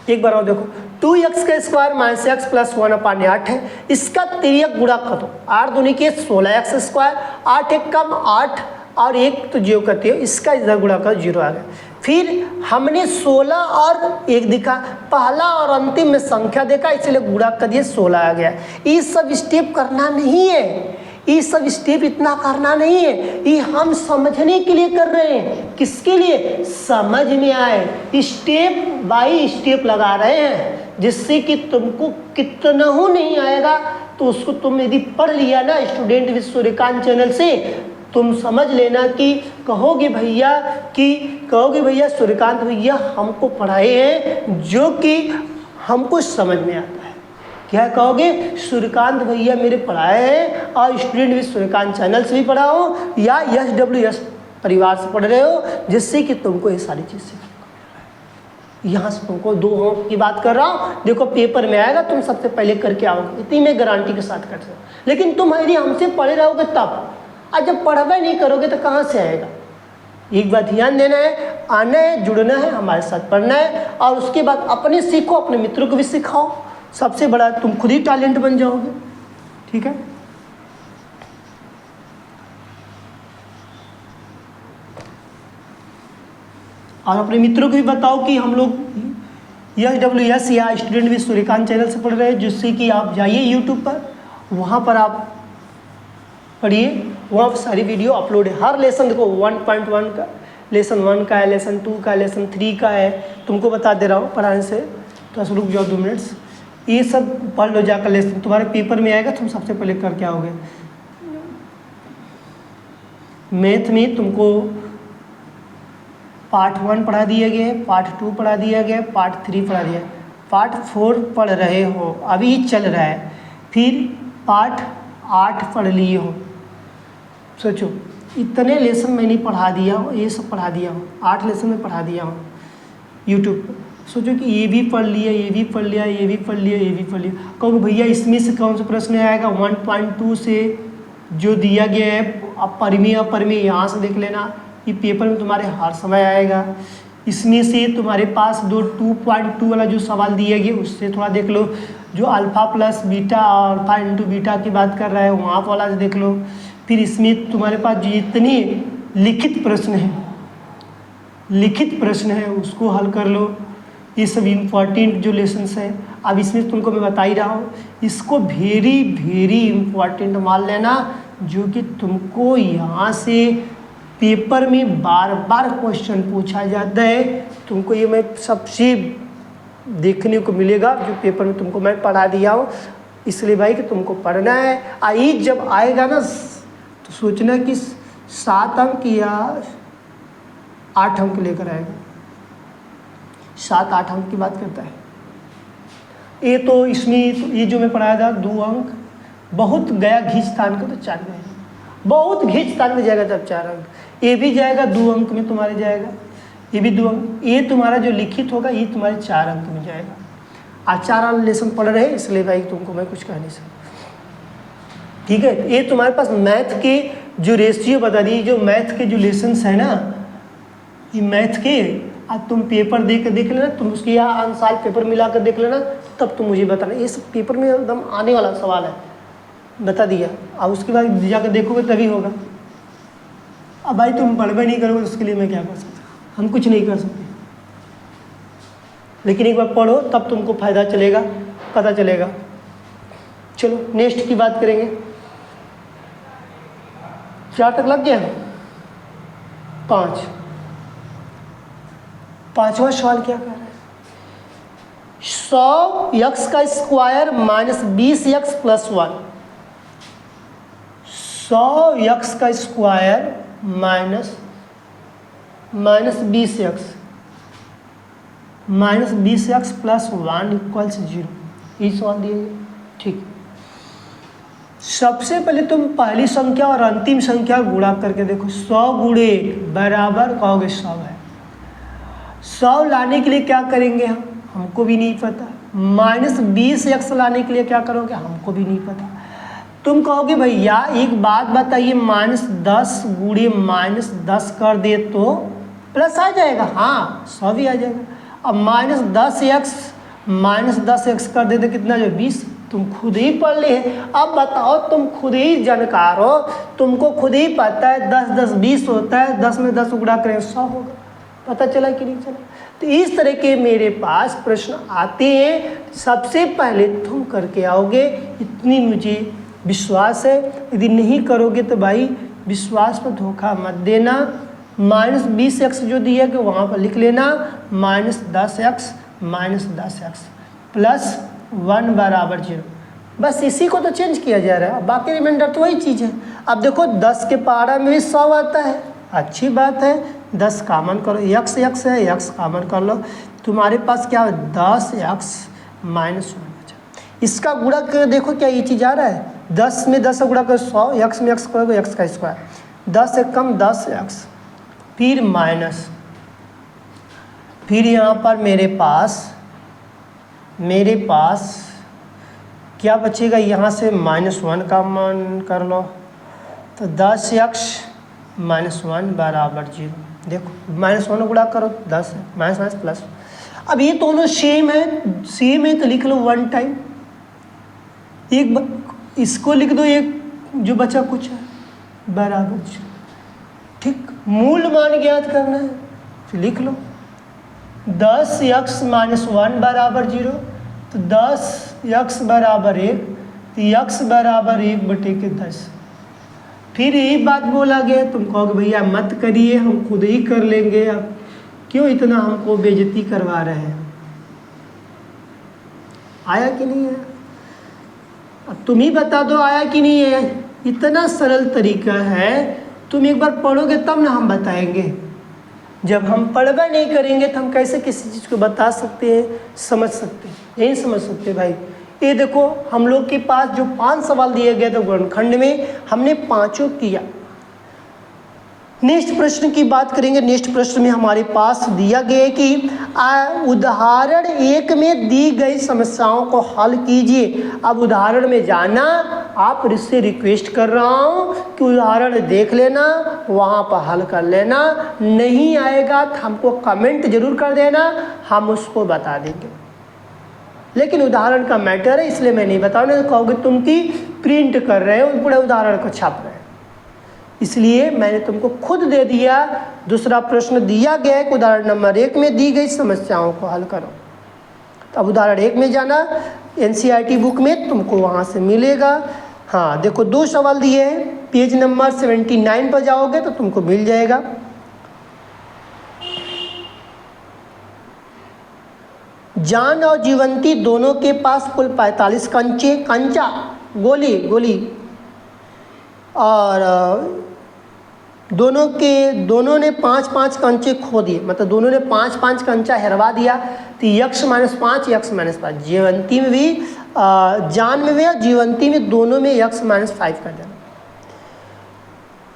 एक बार और देखो, 2x² - x + 1/8 है, इसका तिर्यक गुणा कर दो। 8 दूनी के 16x², 8 एक कम 8 और 1 तो जो करते हो, इसका इधर गुणा कर 0 आ गया। फिर हमने 16 और 1 दिखा, पहला और अंतिम में संख्या देखा, इसलिए गुणा कर दिए 16 आ गया। ये सब स्टेप करना नहीं है, ये सब स्टेप इतना करना नहीं है, ये हम समझने के लिए कर रहे हैं। किसके लिए? समझ में आए, स्टेप बाय स्टेप लगा रहे हैं, जिससे कि तुमको कितना हो नहीं आएगा तो उसको तुम यदि पढ़ लिया ना स्टूडेंट विद सूर्यकांत चैनल से, तुम समझ लेना कि कहोगे भैया सूर्यकांत भैया हमको पढ़ाए हैं जो कि हमको समझ में आता है। क्या कहोगे? सूर्यकांत भैया मेरे पढ़ाए हैं और स्टूडेंट विद सूर्यकांत चैनल से भी पढ़ा हो या SWS परिवार से पढ़ रहे हो, जिससे कि तुमको ये सारी चीज़ सीखने को मिल रहा है। यहाँ से तुमको 2 होम की बात कर रहा हूँ, देखो पेपर में आएगा, तुम सबसे पहले करके आओगे, इतनी मैं गारंटी के साथ कर सकता हूँ। लेकिन तुम यदि हमसे पढ़े रहोगे तब, आज जब पढ़ाई नहीं करोगे तो कहाँ से आएगा? एक बात ध्यान देना है, आना है, जुड़ना है, हमारे साथ पढ़ना है, और उसके बाद अपने सीखो, अपने मित्रों को भी सिखाओ। सबसे बड़ा तुम खुद ही टैलेंट बन जाओगे। ठीक है, और अपने मित्रों को भी बताओ कि हम लोग SWS या स्टूडेंट विद सूर्यकांत चैनल से पढ़ रहे हैं, जिससे कि आप जाइए यूट्यूब पर, वहाँ पर आप पढ़िए, वहाँ सारी वीडियो अपलोड है। हर लेसन देखो 1.1 का, लेसन 1 का है, लेसन 2 का है, लेसन 3 का है, तुमको बता दे रहा हूँ पढ़ाने से। तो रुक जाओ 2 मिनट्स, ये सब पढ़ लो जाकर, लेसन तुम्हारे पेपर में आएगा, तुम सबसे पहले करके आओगे। मैथ में तुमको पार्ट 1 पढ़ा दिया गया है, पार्ट 2 पढ़ा दिया गया है, पार्ट 3 पढ़ा दिया है, पार्ट 4 पढ़ रहे हो, अभी चल रहा है, फिर पार्ट 8 पढ़ लिए हो। सोचो इतने लेसन मैंने पढ़ा दिया हूँ, ये सब पढ़ा दिया हूँ, 8 लेसन में पढ़ा दिया हूँ यूट्यूब पर। सोचो कि ये भी पढ़ लिया, ये भी पढ़ लिया, ये भी पढ़ लिया, ये भी पढ़ लिया, कहोगे भैया इसमें से कौन सा प्रश्न आएगा? 1.2 से जो दिया गया है, अब परिमेय यहाँ से देख लेना, ये पेपर में तुम्हारे हर समय आएगा। इसमें से तुम्हारे पास 2.2 वाला जो सवाल दिया गया उससे थोड़ा देख लो, जो अल्फ़ा प्लस बीटा और अल्फ़ा इंटू बीटा की बात कर रहा है वहाँ वाला से देख लो। फिर इसमें तुम्हारे पास जितने लिखित प्रश्न है उसको हल कर लो। ये सब इम्पॉर्टेंट जो लेसन्स हैं, अब इसमें तुमको मैं बता ही रहा हूँ, इसको वेरी इम्पॉर्टेंट मान लेना, जो कि तुमको यहाँ से पेपर में बार क्वेश्चन पूछा जाता है। तुमको ये मैं सबसे देखने को मिलेगा जो पेपर में तुमको मैं पढ़ा दिया हूँ, इसलिए भाई कि तुमको पढ़ना है। आई जब आएगा ना तो सोचना कि 7 अंक या 8 अंक लेकर आएगा, 7-8 अंक की बात करता है ये। तो इसमें तो ये जो मैं पढ़ाया था 2 अंक, बहुत गया घींचतान का तो 4 गया, बहुत घींचतान में जाएगा तब 4 अंक। ये भी जाएगा 2 अंक में तुम्हारे जाएगा, ये भी 2 अंक। ये तुम्हारा जो लिखित होगा ये तुम्हारे 4 अंक में जाएगा। आज 4 लेसन पढ़ रहे हैं इसलिए भाई तुमको मैं कुछ कह नहीं सकता। ठीक है, ये तुम्हारे पास मैथ के जो रेशियो बता दी, जो मैथ के जो लेसन्स है ना, ये मैथ के आज तुम पेपर दे कर देख लेना, तुम उसके यहाँ आंसर पेपर मिला कर देख लेना, तब तुम मुझे बताना। ये सब पेपर में एकदम आने वाला सवाल है, बता दिया। अब उसके बाद जाकर देखोगे तभी होगा। अब भाई तुम पढ़वे नहीं करोगे, उसके लिए मैं क्या कर सकता, हम कुछ नहीं कर सकते। लेकिन एक बार पढ़ो तब तुमको फायदा चलेगा, पता चलेगा। चलो नेक्स्ट की बात करेंगे। 4 तक लग गया। 5, 5वां सवाल क्या कर रहा है? 100x का square minus 20x plus 1। 100x का square minus 20x plus 1 equals 0। ये सवाल दिए गए, ठीक। सबसे पहले तुम पहली संख्या और अंतिम संख्या गुणा करके देखो। 100 गुणे 1 बराबर कहोगे 100 है। 100 लाने के लिए क्या करेंगे हमको भी नहीं पता। माइनस 20x लाने के लिए क्या करोगे, हमको भी नहीं पता। तुम कहोगे भैया एक बात बताइए, माइनस 10 गुणे माइनस 10 कर दे तो प्लस आ जाएगा। हाँ 100 भी आ जाएगा। अब माइनस 10x कर दे तो कितना जो 20। तुम खुद ही पढ़ ले। अब बताओ, तुम खुद ही जानकार हो, तुमको खुद ही पता है 10 10 20 होता है, 10 में 10 गुणा करें 100 होगा। पता चला कि नहीं चला? तो इस तरह के मेरे पास प्रश्न आते हैं। सबसे पहले तुम करके आओगे, इतनी मुझे विश्वास है। यदि नहीं करोगे तो भाई विश्वास पर धोखा मत देना। माइनस 20x जो दिया कि वहाँ पर लिख लेना माइनस 10x प्लस 1 बराबर 0। बस इसी को तो चेंज किया जा रहा है, बाकी रिमाइंडर तो वही चीज़ है। अब देखो 10 के पारा में भी 100 आता है, अच्छी बात है। 10 कामन करो, x है, x कामन कर लो। तुम्हारे पास क्या है 10x माइनस 1 बचा। इसका गुणा कर देखो क्या ये चीज़ आ रहा है। 10 में 10 गुणा करो 100, x में x करोगे x का स्क्वायर, 10 से कम 10x, फिर माइनस, फिर यहाँ पर मेरे पास क्या बचेगा, यहाँ से -1 का मान कर लो तो 10x माइनस 1 बराबर 0। देखो -1 गुणा करो 10 माइनस प्लस। अब ये दोनों सेम है तो लिख लो 1 टाइम। इसको लिख दो, एक जो बचा कुछ है बराबर 0। ठीक, मूल मान ज्ञात करना है तो लिख लो 10x माइनस 1 बराबर 0, तो 10x बराबर 1, तो x बराबर 1/10। फिर यही बात बोला गया, तुम कहोगे भैया मत करिए, हम खुद ही कर लेंगे, अब क्यों इतना हमको बेइज्जती करवा रहे हैं। आया कि नहीं है? अब तुम ही बता दो आया कि नहीं है। इतना सरल तरीका है, तुम एक बार पढ़ोगे तब ना हम बताएंगे। जब हम पढ़वा नहीं करेंगे तो हम कैसे किसी चीज़ को बता सकते हैं, समझ सकते हैं? नहीं समझ सकते भाई। ये देखो हम लोग के पास जो 5 सवाल दिए गए थे गुणनखंड में, हमने 5 किया। नेक्स्ट प्रश्न की बात करेंगे। नेक्स्ट प्रश्न में हमारे पास दिया गया है कि उदाहरण 1 में दी गई समस्याओं को हल कीजिए। अब उदाहरण में जाना, आप इससे रिक्वेस्ट कर रहा हूँ कि उदाहरण देख लेना, वहाँ पर हल कर लेना। नहीं आएगा तो हमको कमेंट जरूर कर देना, हम उसको बता देंगे। लेकिन उदाहरण का मैटर है इसलिए मैं नहीं बताऊँ, नहीं तो कहोगे तुम की प्रिंट कर रहे हो पूरे उदाहरण को छाप रहे हैं। इसलिए मैंने तुमको खुद दे दिया। दूसरा प्रश्न दिया गया है कि उदाहरण नंबर 1 में दी गई समस्याओं को हल करो। तो अब उदाहरण 1 में जाना, NCERT बुक में तुमको वहाँ से मिलेगा। हाँ देखो 2 सवाल दिए हैं, पेज नंबर 79 पर जाओगे तो तुमको मिल जाएगा। जान और जीवंती दोनों के पास कुल 45 कंचा गोली और दोनों ने 5-5 कंचे खो दिए, मतलब दोनों ने 5-5 कंचा हेरवा दिया। तो x -5 x -5 जीवंती में भी जान में भी और जीवंती में दोनों में x -5 कर देना।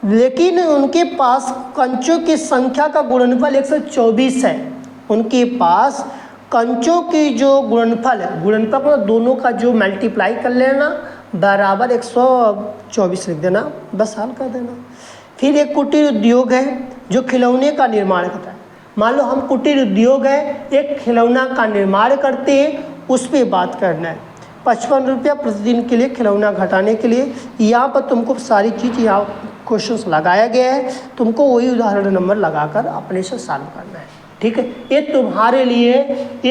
लेकिन उनके पास कंचों की संख्या का गुणनफल 124 है। उनके पास कंचों की जो गुणनफल है, गुणनफल मतलब दोनों का जो मल्टीप्लाई कर लेना बराबर 124 लिख देना, बस हल कर देना। फिर एक कुटीर उद्योग है जो खिलौने का निर्माण करता है। मान लो हम कुटीर उद्योग है, एक खिलौना का निर्माण करते हैं, उस पर बात करना है। 55 रुपया प्रतिदिन के लिए खिलौना घटाने के लिए यहाँ पर तुमको सारी चीज़ यहाँ क्वेश्चंस लगाया गया है, तुमको वही उदाहरण नंबर लगाकर अपने से सॉल्व करना है। ठीक है, ये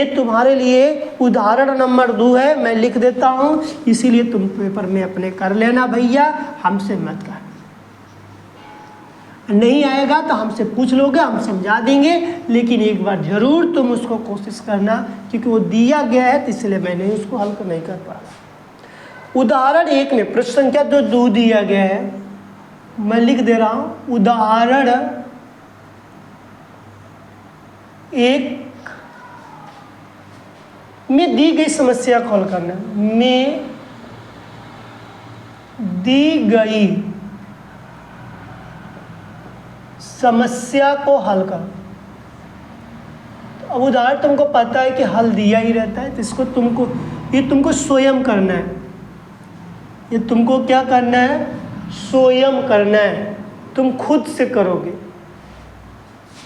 तुम्हारे लिए उदाहरण नंबर 2 है, मैं लिख देता हूँ, इसीलिए तुम पेपर में अपने कर लेना भैया, हमसे मत कर। नहीं आएगा तो हमसे पूछ लोगे, हम समझा देंगे, लेकिन एक बार जरूर तुम उसको कोशिश करना, क्योंकि वो दिया गया है तो इसलिए मैंने उसको हल नहीं कर पाया। उदाहरण 1 में प्रश्न संख्या 2 दिया गया है, मैं लिख दे रहा हूँ। उदाहरण 1 में दी गई समस्या को हल करना, में दी गई समस्या को हल कर। अब उदाहरण तुमको पता है कि हल दिया ही रहता है, तो इसको तुमको स्वयं करना है। ये तुमको क्या करना है? स्वयं करना है, तुम खुद से करोगे।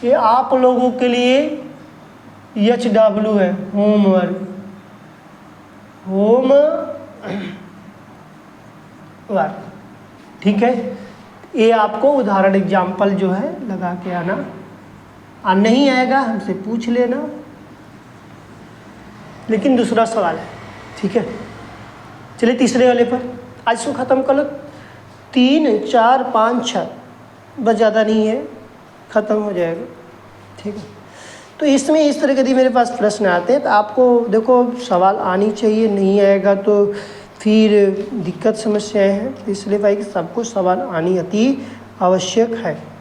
ये आप लोगों के लिए HW है, होमवर्क, ठीक है। ये आपको उदाहरण एग्जाम्पल जो है लगा के आना, नहीं आएगा हमसे पूछ लेना। लेकिन दूसरा सवाल है, ठीक है। चलिए तीसरे वाले पर, आज इसको ख़त्म कर लो। 3, 4, 5, 6 बस, ज़्यादा नहीं है, ख़त्म हो जाएगा, ठीक है। तो इसमें इस तरह के यदि मेरे पास प्रश्न आते हैं तो आपको देखो सवाल आनी चाहिए, नहीं आएगा तो फिर दिक्कत समस्याएं हैं, इसलिए भाई सबको सवाल आनी अति आवश्यक है।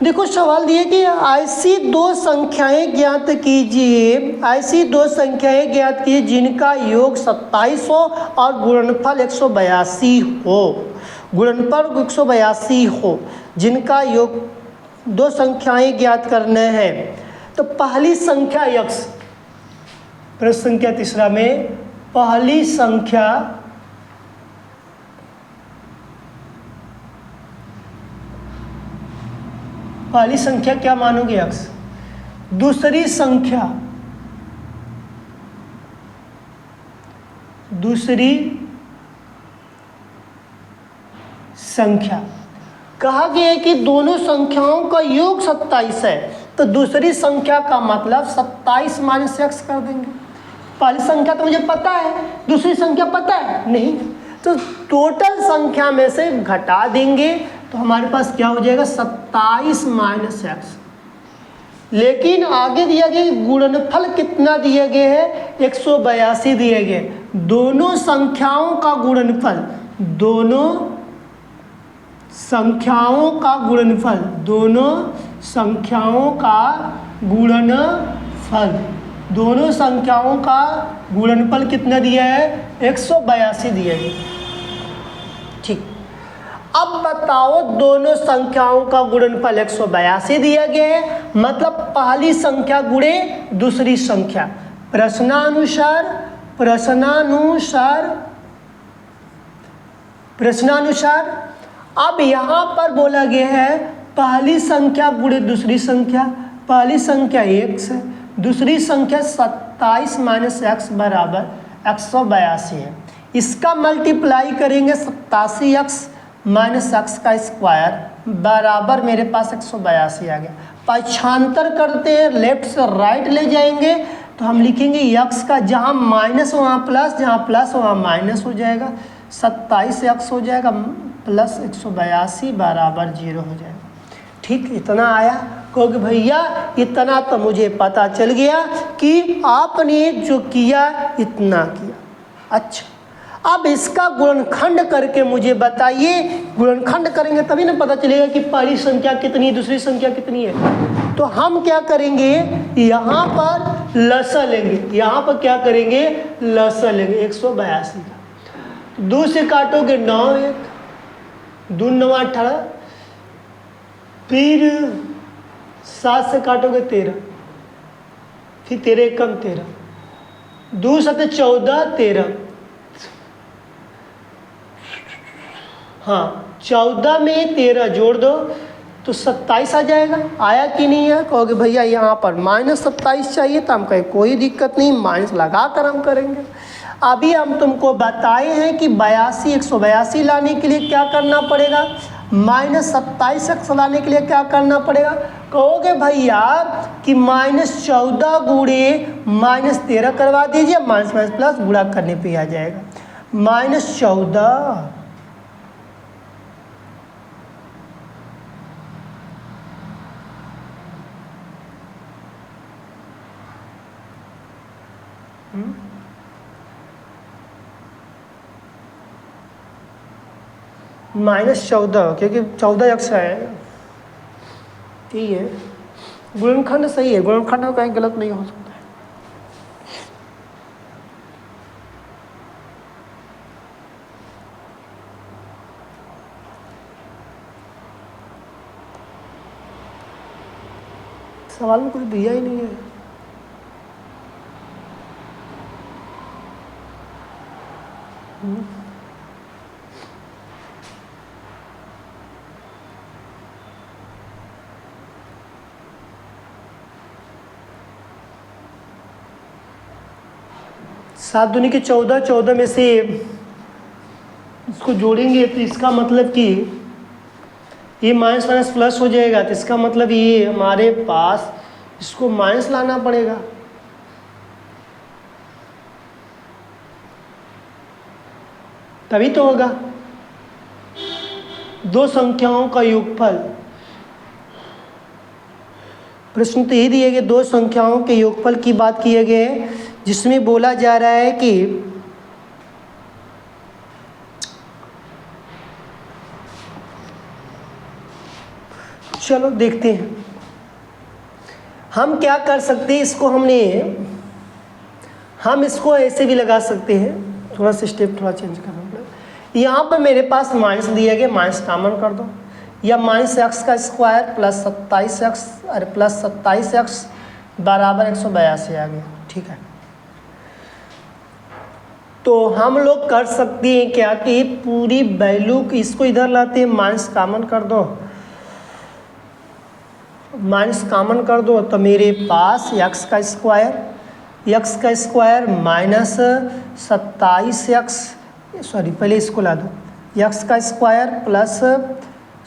देखो सवाल दिए कि ऐसी 2 संख्याएं ज्ञात कीजिए, ऐसी 2 संख्याएं ज्ञात कीजिए जिनका योग 27 हो और गुणनफल 182 हो। गुणनफल 182 हो, जिनका योग 2 संख्याएं ज्ञात करने हैं। तो पहली संख्या x, प्रश्न संख्या 3 में पहली संख्या क्या मानोगे? x। दूसरी संख्या कहा गया है कि दोनों संख्याओं का योग 27 है, तो दूसरी संख्या का मतलब 27 - x कर देंगे। पहली संख्या तो मुझे पता है, दूसरी संख्या पता है नहीं, तो टोटल संख्या में से घटा देंगे तो हमारे पास क्या हो जाएगा? 27 - x। लेकिन आगे दिया गया गुणनफल कितना दिया गया है? 182 दिए गए। दोनों संख्याओं का गुणनफल, दोनों संख्याओं का गुणनफल कितना दिया है? 182 दिया गया, ठीक। अब बताओ, दोनों संख्याओं का गुणनफल 182 दिया गया है, मतलब पहली संख्या गुणे दूसरी संख्या। प्रश्नानुसार अब यहाँ पर बोला गया है पहली संख्या गुणे दूसरी संख्या। पहली संख्या x है, दूसरी संख्या 27 - x बराबर 182 है। इसका मल्टीप्लाई करेंगे 87x - x का स्क्वायर बराबर मेरे पास 182 आ गया। पक्षांतर करते हैं, लेफ्ट से राइट ले जाएंगे तो हम लिखेंगे x का जहाँ माइनस वहाँ प्लस, जहाँ प्लस वहाँ माइनस हो जाएगा। 27x हो जाएगा प्लस 182 बराबर 0 हो जाएगा, ठीक। इतना आया, क्योंकि भैया इतना तो मुझे पता चल गया कि आपने जो किया इतना किया। अच्छा, अब इसका गुणनखंड करके मुझे बताइए। गुणनखंड करेंगे तभी ना पता चलेगा कि पहली संख्या कितनी, दूसरी संख्या कितनी है। तो हम क्या करेंगे, यहाँ पर लसा लेंगे, यहाँ पर क्या करेंगे? लसा लेंगे 182 का। 2 से काटोगे 9, 1 2 9 18, फिर 7 से काटोगे 13, फिर 13 कम 13, 2 7 14 13, हाँ 14 में 13 जोड़ दो तो 27 आ जाएगा। आया कि नहीं है? कहोगे भैया यहाँ पर -27 चाहिए, तो हम कहे कोई दिक्कत नहीं, माइनस लगा कर हम करेंगे। अभी हम तुमको बताए हैं कि 182 लाने के लिए क्या करना पड़ेगा, -27x लाने के लिए क्या करना पड़ेगा। कहोगे भैया कि -14 गुणे -13 करवा दीजिए, माइनस प्लस गुणा करने पे आ जाएगा। -14 -14 क्योंकि 14x है, ठीक है। गुणनखंड सही है, गुणनखंड में कहीं गलत नहीं हो सकता है। सवाल में कुछ दिया ही नहीं है। सात दूनी के 14, 14 में से इसको जोड़ेंगे तो इसका मतलब कि ये माइनस माइनस प्लस हो जाएगा, तो इसका मतलब ये हमारे पास इसको माइनस लाना पड़ेगा। तभी तो होगा। दो संख्याओं का योगफल, प्रश्न तो ये दिए गए, दो संख्याओं के योगफल की बात किए गए, जिसमें बोला जा रहा है कि चलो देखते हैं हम क्या कर सकते हैं। इसको हम इसको ऐसे भी लगा सकते हैं, थोड़ा सा स्टेप थोड़ा चेंज करना पड़ेगा। यहाँ पर मेरे पास माइनस दिया गया, माइनस कॉमन कर दो, या -x का स्क्वायर प्लस 27x अरे प्लस 27x बराबर 182 आ गया, ठीक है। तो हम लोग कर सकते हैं क्या कि पूरी वैल्यू इसको इधर लाते हैं, माइनस कॉमन कर दो, माइनस कॉमन कर दो, तो मेरे पास x का स्क्वायर माइनस 27x, सॉरी पहले इसको ला दो, x का स्क्वायर प्लस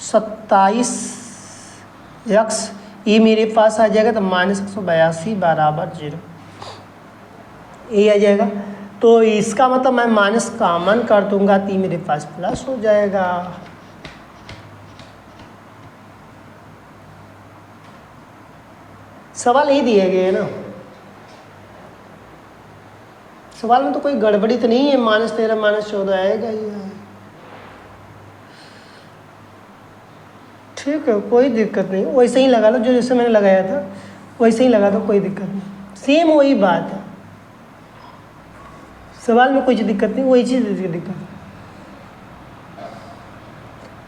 27x, ये मेरे पास आ जाएगा, तो -182 बराबर 0, ये आ जाएगा। तो इसका मतलब मैं माइनस कॉमन कर दूंगा तो ये मेरे पास प्लस हो जाएगा। सवाल यही दिए गए है ना, सवाल में तो कोई गड़बड़ी तो नहीं है, -13 -14 आएगा ही है, ठीक है, कोई दिक्कत नहीं, वैसे ही लगा लो, जो जैसे मैंने लगाया था वैसे ही लगा दो, कोई दिक्कत नहीं, सेम वही बात है, सवाल में कोई दिक्कत नहीं, वही चीज़ दिक्कत है।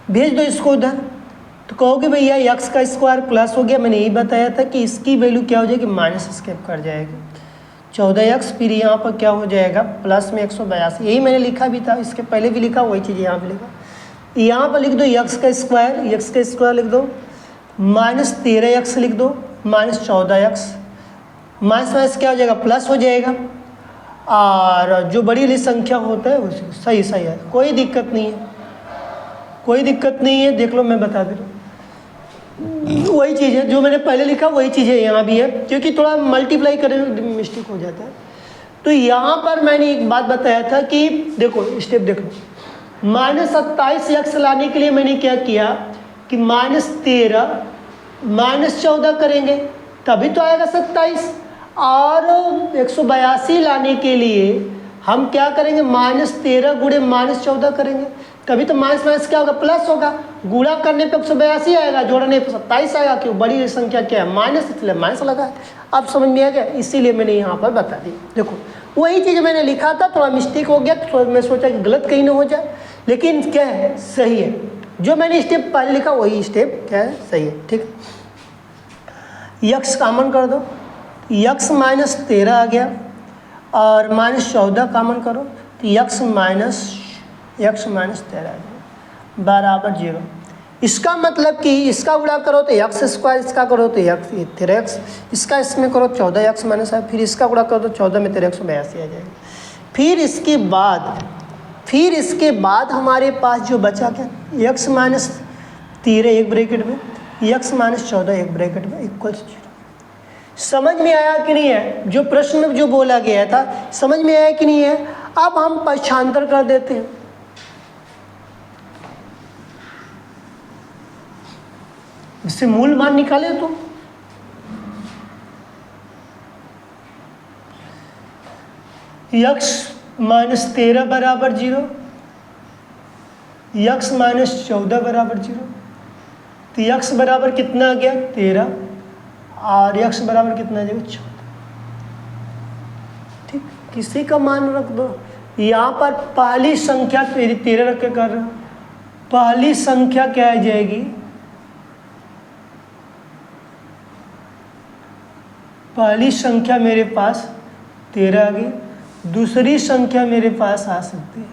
भेज दो इसको उधर, तो कहोगे भैया x का स्क्वायर प्लस हो गया, मैंने यही बताया था कि इसकी वैल्यू क्या हो जाएगी, माइनस स्केप कर जाएगी 14x, फिर यहाँ पर क्या हो जाएगा प्लस में 182, यही मैंने लिखा भी था, इसके पहले भी लिखा, वही चीज़ यहाँ पर लिखा। यहाँ पर लिख दो x का स्क्वायर लिख दो, -13x लिख दो, -14x, माइनस क्या हो जाएगा प्लस हो जाएगा, और जो बड़ी वाली संख्या होता है वो सही है, कोई दिक्कत नहीं है, कोई दिक्कत नहीं है, देख लो मैं बता दे रहा हूँ, वही चीज़ है जो मैंने पहले लिखा, वही चीज़ है यहाँ भी है, क्योंकि थोड़ा मल्टीप्लाई करने में मिस्टेक हो जाता है। तो यहाँ पर मैंने एक बात बताया था कि देखो स्टेप देख लो, -27x लाने के लिए मैंने क्या किया कि -13 -14 करेंगे तभी तो आएगा 27, और 182 लाने के लिए हम क्या करेंगे, -13 गुणे -14 करेंगे तभी तो माइनस क्या होगा प्लस होगा, गुणा करने पे 182 आएगा, जोड़ने पे 27 आएगा, क्यों बड़ी संख्या क्या है माइनस, इसलिए माइनस लगा है। अब समझ में आ गया, इसीलिए मैंने यहाँ पर बता दी। देखो वही चीज़ मैंने लिखा था, थोड़ा मिस्टेक हो गया, तो मैं सोचा कि गलत कहीं ना हो जाए, लेकिन क्या है सही है, जो मैंने स्टेप पहले लिखा वही स्टेप क्या है, सही है, ठीक है। यक्स कॉमन कर दो, यक्स माइनस 13 आ गया और माइनस 14 कॉमन करो तो यक्स माइनस 13 आ गया बराबर 0। इसका मतलब कि इसका गुणा करो तो एक्स स्क्वायर, इसका करो तो एक्स 13x, इसका इसमें करो 14x माइनस है, फिर इसका गुणा करो तो 14 में 13 182 आ जाएगा। फिर इसके बाद हमारे पास जो बचा क्या, x माइनस 13 एक ब्रैकेट में, x माइनस 14 एक ब्रैकेट में इक्वल 0। समझ में आया कि नहीं है? जो प्रश्न में जो बोला गया था समझ में आया कि नहीं है? अब हम पक्षांतर कर देते हैं। इससे मूल मान निकाले तो यक्स माइनस 13 बराबर 0, यक्स माइनस 14 बराबर 0, तो यक्स बराबर कितना आ गया 13 और यक्स बराबर कितना आ जाएगा 14। ठीक, किसी का मान रख दो। यहाँ पर पहली संख्या 13 रख के कर रहे हो, पहली संख्या क्या आ जाएगी, पहली संख्या मेरे पास 13 आ गई, दूसरी संख्या मेरे पास आ सकती है,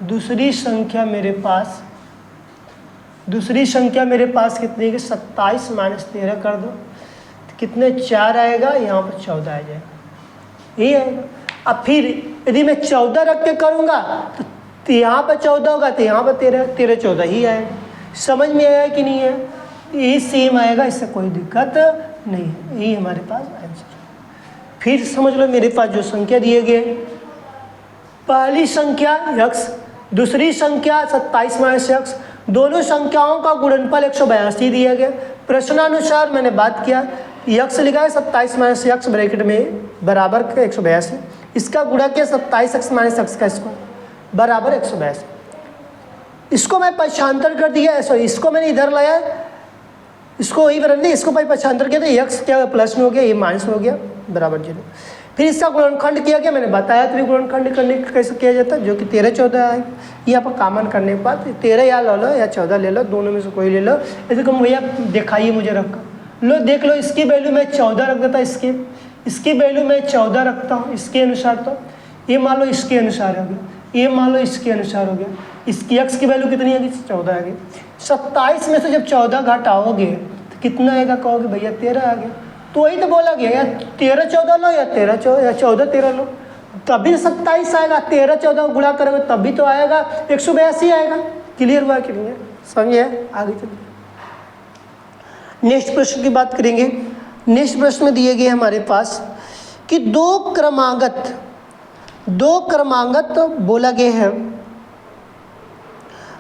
दूसरी संख्या मेरे पास कितनी है, 27 माइनस 13 कर दो तो कितने 4 आएगा, यहाँ पर 14 आ जाएगा, यही आएगा। अब फिर यदि मैं 14 रख के करूँगा तो यहाँ पर 14 होगा तो यहाँ पर 13 14 ही आएगा। समझ में आया कि नहीं है? यही सेम आएगा, इससे कोई दिक्कत नहीं है, यही हमारे पास आंसर। फिर समझ लो मेरे पास जो संख्या दिए गए, पहली संख्या x, दूसरी संख्या 27 माइनस x, दोनों संख्याओं का गुणनफल 182 दिया गया। प्रश्नानुसार मैंने बात किया, x लिखा है 27 माइनस x ब्रैकेट में बराबर 182, इसका गुणा किया 27x माइनस x का स्क्वायर बराबर 182। इसको मैं पक्षांतर कर दिया, सॉरी इसको मैंने इधर लाया, इसको वही बना दिया, इसको पक्षांतर किया तो x क्या प्लस में हो गया, ये माइनस में हो गया बराबर 0। फिर इसका गुणनखंड किया गया, मैंने बताया तो गुणनखंड करने कैसे किया जाता है, जो कि 13 14 है। यहाँ पर कॉमन करने के बाद 13 या ले लो या 14 ले लो, दोनों में से कोई ले लो। ऐसे कम भैया दिखाइए मुझे रखा लो, देख लो इसकी वैल्यू मैं 14 रख देता, इसकी वैल्यू मैं 14 रखता हूँ इसके अनुसार, तो ये मान लो इसके अनुसार हो गया, ये मान लो इसके अनुसार हो गया, इसकी x की वैल्यू कितनी आ गई 14 आ गई। 27 में से जब 14 घटाओगे तो कितना आएगा, कहोगे भैया 13 आ गया, तो वही तो बोला गया, या 13 14 लो या 14 13 लो, तभी 27 आएगा। 13 14 गुणा करोगे तभी तो आएगा 182 आएगा। क्लियर हुआ कि नहीं है? समझे? आगे चलिए नेक्स्ट प्रश्न की बात करेंगे। नेक्स्ट प्रश्न में दिए गए हमारे पास कि दो क्रमांगत बोला गया है,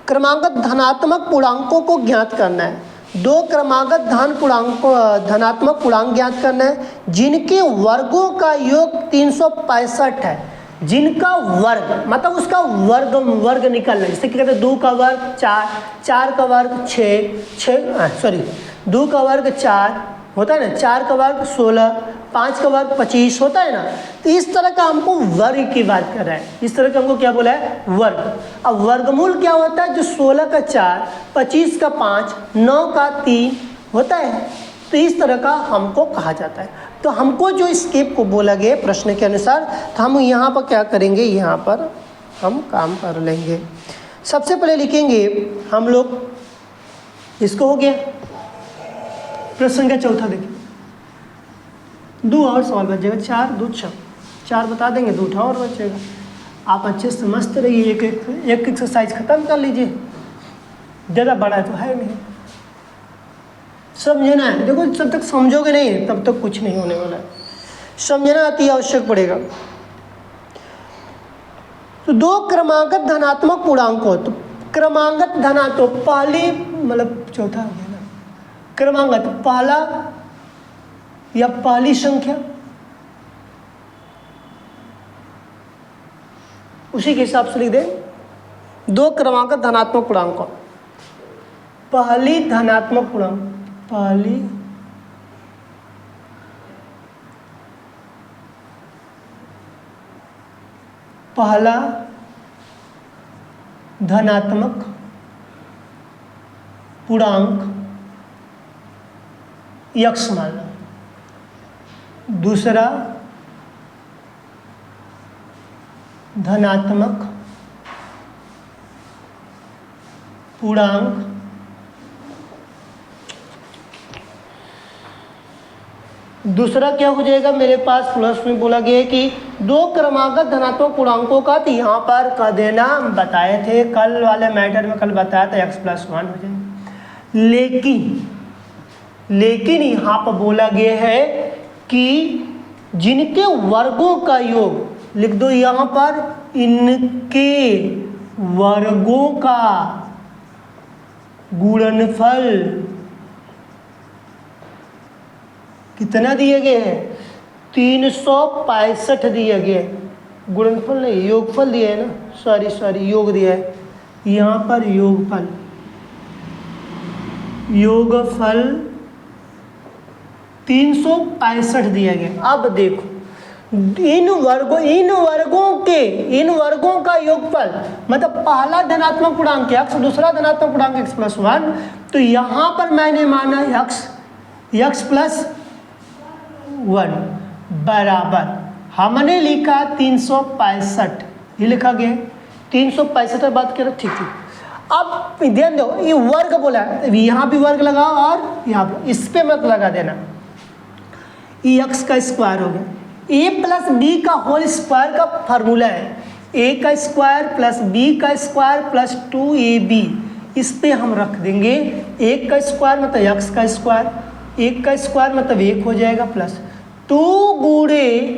क्रमांगत धनात्मक पूर्णांकों को ज्ञात करना है। दो क्रमागत धनात्मक पूर्णांक ज्ञात करना है जिनके वर्गों का योग 365 है, जिनका वर्ग मतलब उसका वर्ग निकालना है। जैसे क्या कहते हैं 2 का वर्ग 4, 4 का वर्ग 6, 2 का वर्ग 4 होता है ना, 4 का वर्ग 16, 5 का वर्ग 25 होता है ना। तो इस तरह का हमको वर्ग की बात कर रहा है, इस तरह का हमको क्या बोला है, वर्ग। अब वर्गमूल क्या होता है, जो 16 का 4, 25 का 5, 9 का 3 होता है, तो इस तरह का हमको कहा जाता है। तो हमको जो स्टेप को बोला गया प्रश्न के अनुसार, तो हम यहाँ पर क्या करेंगे, यहाँ पर हम काम कर लेंगे। सबसे पहले लिखेंगे हम लोग, इसको हो गया प्रश्न का चौथा। देखिए 2 और सवाल बचेगा, 4 2 6, 4 बता देंगे, 2 उठा और बचेगा। आप अच्छे से समझते रहिए, एक एक्सरसाइज खत्म कर लीजिए, ज़्यादा बड़ा तो है नहीं, समझना है। देखो जब तक समझोगे नहीं तब तक कुछ नहीं होने वाला है, समझना अति आवश्यक पड़ेगा। तो दो क्रमागत धनात्मक पूर्णांक हो, तो क्रमागत धनात्मक पहली मतलब चौथा हो गया ना, क्रमागत पहला या पहली संख्या, उसी के हिसाब से लिख दें। दो क्रमागत धनात्मक पूर्णांक, पहली धनात्मक पूर्णांक, पहला धनात्मक पूर्णांक यक्स मान लो, दूसरा धनात्मक पूर्णांक दूसरा क्या हो जाएगा मेरे पास, प्लस में बोला गया है कि दो क्रमागत धनात्मक पूर्णांकों का, तो यहाँ पर कर देना, हम बताए थे कल वाले मैटर में, कल बताया था x+1 हो जाएगा। लेकिन यहाँ पर बोला गया है कि जिनके वर्गों का योग, लिख दो यहाँ पर, इनके वर्गों का गुणनफल कितना दिए गए हैं, 365 दिए गए। गुणनफल नहीं, योगफल दिया है ना, सॉरी योग दिया है यहाँ पर, योगफल 365 दिया गया। अब देखो इन वर्गों का योगफल, मतलब पहला धनात्मक पूर्णांक x, दूसरा धनात्मक पूर्णांक x+1, तो यहाँ पर मैंने माना x+1 बराबर, हमने लिखा 365, ये लिखा गया 365 बात कर, ठीक है। अब ध्यान दो, ये वर्ग बोला है, यहाँ भी वर्ग लगाओ और यहाँ पर, इस पे मत लगा देना, ये x का स्क्वायर हो गया। a+b का होल स्क्वायर का फार्मूला है a का स्क्वायर प्लस b का स्क्वायर प्लस 2ab, इस पे हम रख देंगे 1 का स्क्वायर मतलब x का स्क्वायर, 1 का स्क्वायर मतलब 1 हो जाएगा, प्लस 2 गुणे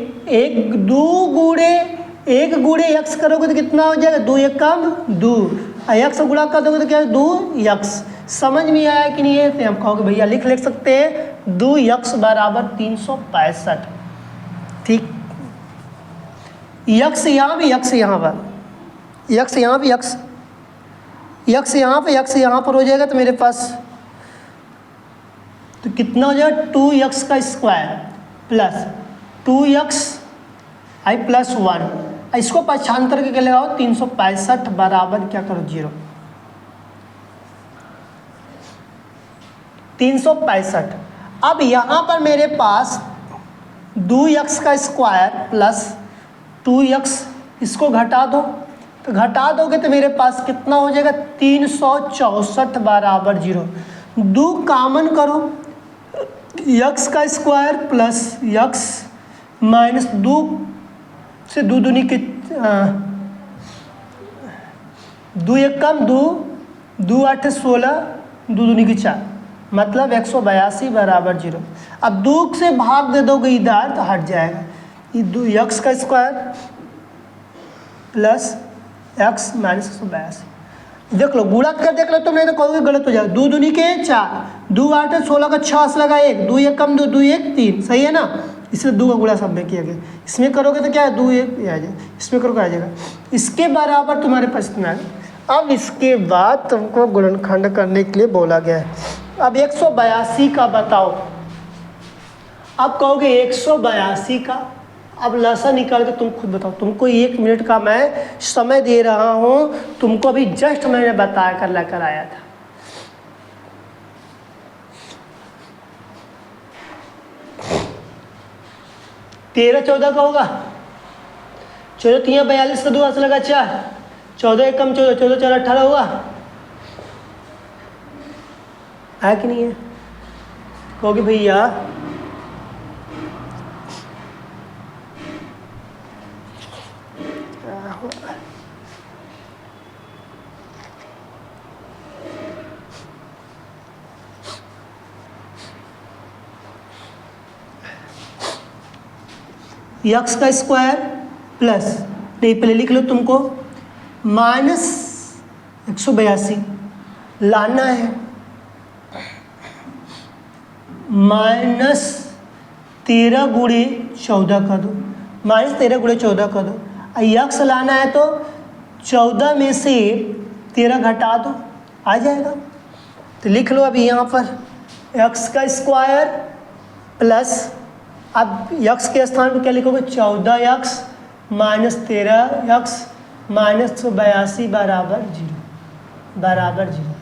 x करोगे तो कितना हो जाएगा, 2 1 कम 2, x गुणा कर दोगे तो क्या है 2x। समझ में आया कि नहीं है, तो हम कहोगे भैया लिख सकते हैं 2x बराबर 365, ठीक। x यहाँ भी, x यहाँ पर, x यहाँ भी, x यहाँ पे, x यहाँ पर हो जाएगा, तो मेरे पास तो कितना हो जाएगा, 2x का स्क्वायर प्लस 2x आई प्लस 1, इसको पक्षांतर के लगाओ, 365 बराबर क्या करो 0, 365। अब यहाँ पर मेरे पास 2x का स्क्वायर प्लस 2x, इसको घटा दो, तो घटा दोगे तो मेरे पास कितना हो जाएगा, 364 बराबर 0। 2 कॉमन करो, x का स्क्वायर प्लस x माइनस 2 से 2 दूनी के 2 1 कम 2, 2 8 16, 2 दूनी की 4, मतलब 182 बराबर 0। अब 2 से भाग दे दोगे इधर तो हट जाएगा, ये 2x का स्क्वायर प्लस x माइनस 182, देख लो गुणा कर देख लो, तुम नहीं तो कहोगे गलत हो जाएगा। 2 दूनी के 4, 2 8 16 का 6 लगा 1, 2 1 कम 2, 2 1 3, सही है ना, इसलिए 2 का गुणा सब में किया गया। इसमें करोगे तो क्या है 2 1 आ जाएगा, इसमें करोगे आ जाएगा, इसके बराबर तुम्हारे पास इतना है। अब इसके बाद तुमको गुणनखंड करने के लिए बोला गया है। अब 182 का बताओ, अब कहोगे 182 का, अब लसा निकाल के तुम खुद बताओ, तुमको 1 मिनट का मैं समय दे रहा हूँ, तुमको अभी जस्ट मैंने बता कर लेकर आया था। तेरह 14 का होगा, 14 3 42 का 2 हाथ लगा 4, 14 1 कम 14, 14 4 18 होगा, है कि नहीं है, कहोगे भैया x का स्क्वायर प्लस, नहीं पहले लिख लो, तुमको माइनस 182 लाना है, माइनस 13 गुणे 14 का दो, माइनस 13 गुणे 14 का दो, x लाना है तो 14 में से 13 घटा दो, आ जाएगा। तो लिख लो अभी यहाँ पर x का स्क्वायर प्लस, अब x के स्थान पर क्या लिखोगे, 14x माइनस 13x माइनस 182 बराबर 0, बराबर 0।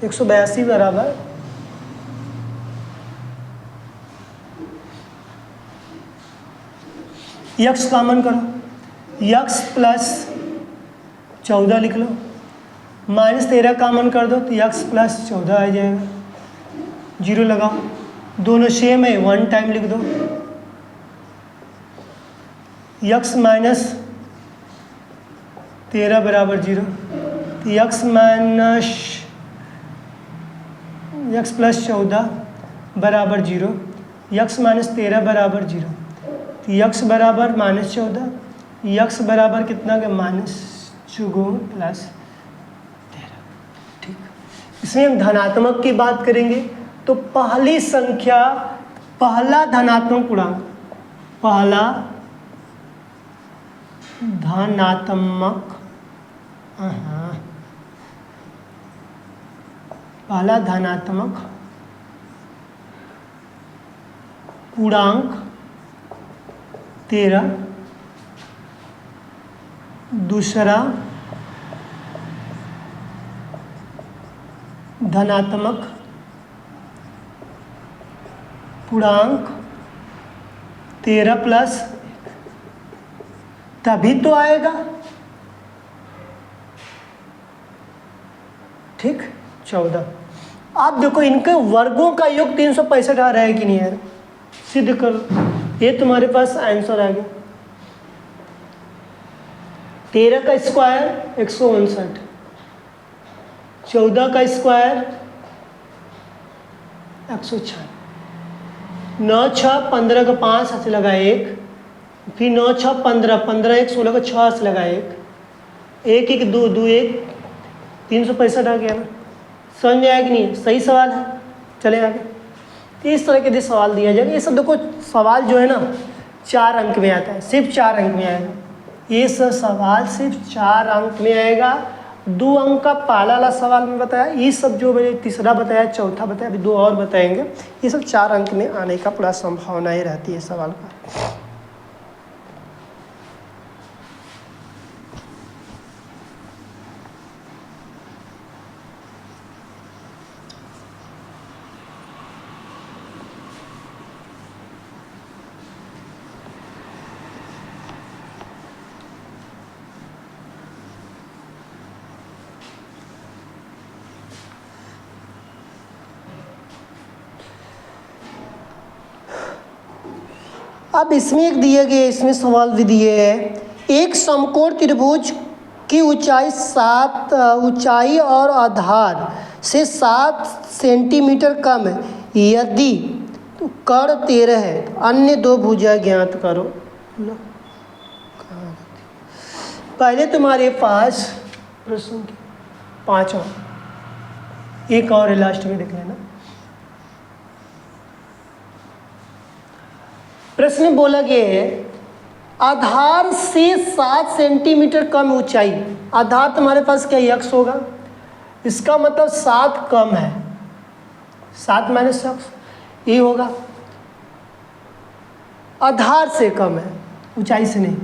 182 बराबर यक्स कॉमन करो, यक्स प्लस 14 लिख लो, -13 कॉमन कर दो तो यक्स प्लस 14 आ जाएगा, 0 लगाओ, दोनों सेम है 1 टाइम लिख दो, यक्स माइनस 13 बराबर 0, तो यक्स प्लस 14 बराबर 0, यक्स माइनस 13 बराबर 0, तो यक्स बराबर -14, यक्स बराबर कितना का -4 प्लस 13। ठीक, इसमें हम धनात्मक की बात करेंगे तो पहली संख्या, पहला धनात्मक पूर्णांक, पहला धनात्मक पहला धनात्मक पूर्णांक 13, दूसरा धनात्मक पूर्णांक 13 प्लस, तभी तो आएगा। ठीक, 14। आप देखो इनके वर्गों का योग 365 आ रहा है कि नहीं यार, सिद्ध कर, ये तुम्हारे पास आंसर आ गया। 13 का स्क्वायर 159, 14 का स्क्वायर 196, 9 6 15 का 5 हाथ से लगा 1, फिर 9 6 15, 15 1 16 का 6 हाथ से लगा 1, 1 1 2 2 1, 365 आ गया ना। समझ में आया कि नहीं? सही सवाल है। चले आगे। इस तरह के सवाल दिया जाएगा। ये सब देखो सवाल जो है ना 4 अंक में आता है, सिर्फ 4 अंक में आएगा। ये सब सवाल सिर्फ 4 अंक में आएगा। 2 अंक का पहला वाला सवाल में बताया, ये सब जो मैंने तीसरा बताया, चौथा बताया, अभी 2 और बताएंगे। ये सब 4 अंक में आने का पूरा संभावना ही रहती है सवाल का। अब इसमें एक दिए गए, इसमें सवाल भी दिए है, एक समकोण त्रिभुज की ऊंचाई और आधार से 7 सेंटीमीटर कम है, यदि तो कर्ण 13 है तो अन्य 2 भुजा ज्ञात करो। पहले तुम्हारे पास प्रश्न 5 और एक और लास्ट में देख लेना। प्रश्न बोला गया है आधार से 7 सेंटीमीटर कम ऊंचाई, आधार तुम्हारे पास क्या यक्स होगा, इसका मतलब 7 कम है, 7 माइनस यक्स ये होगा। आधार से कम है, ऊंचाई से नहीं,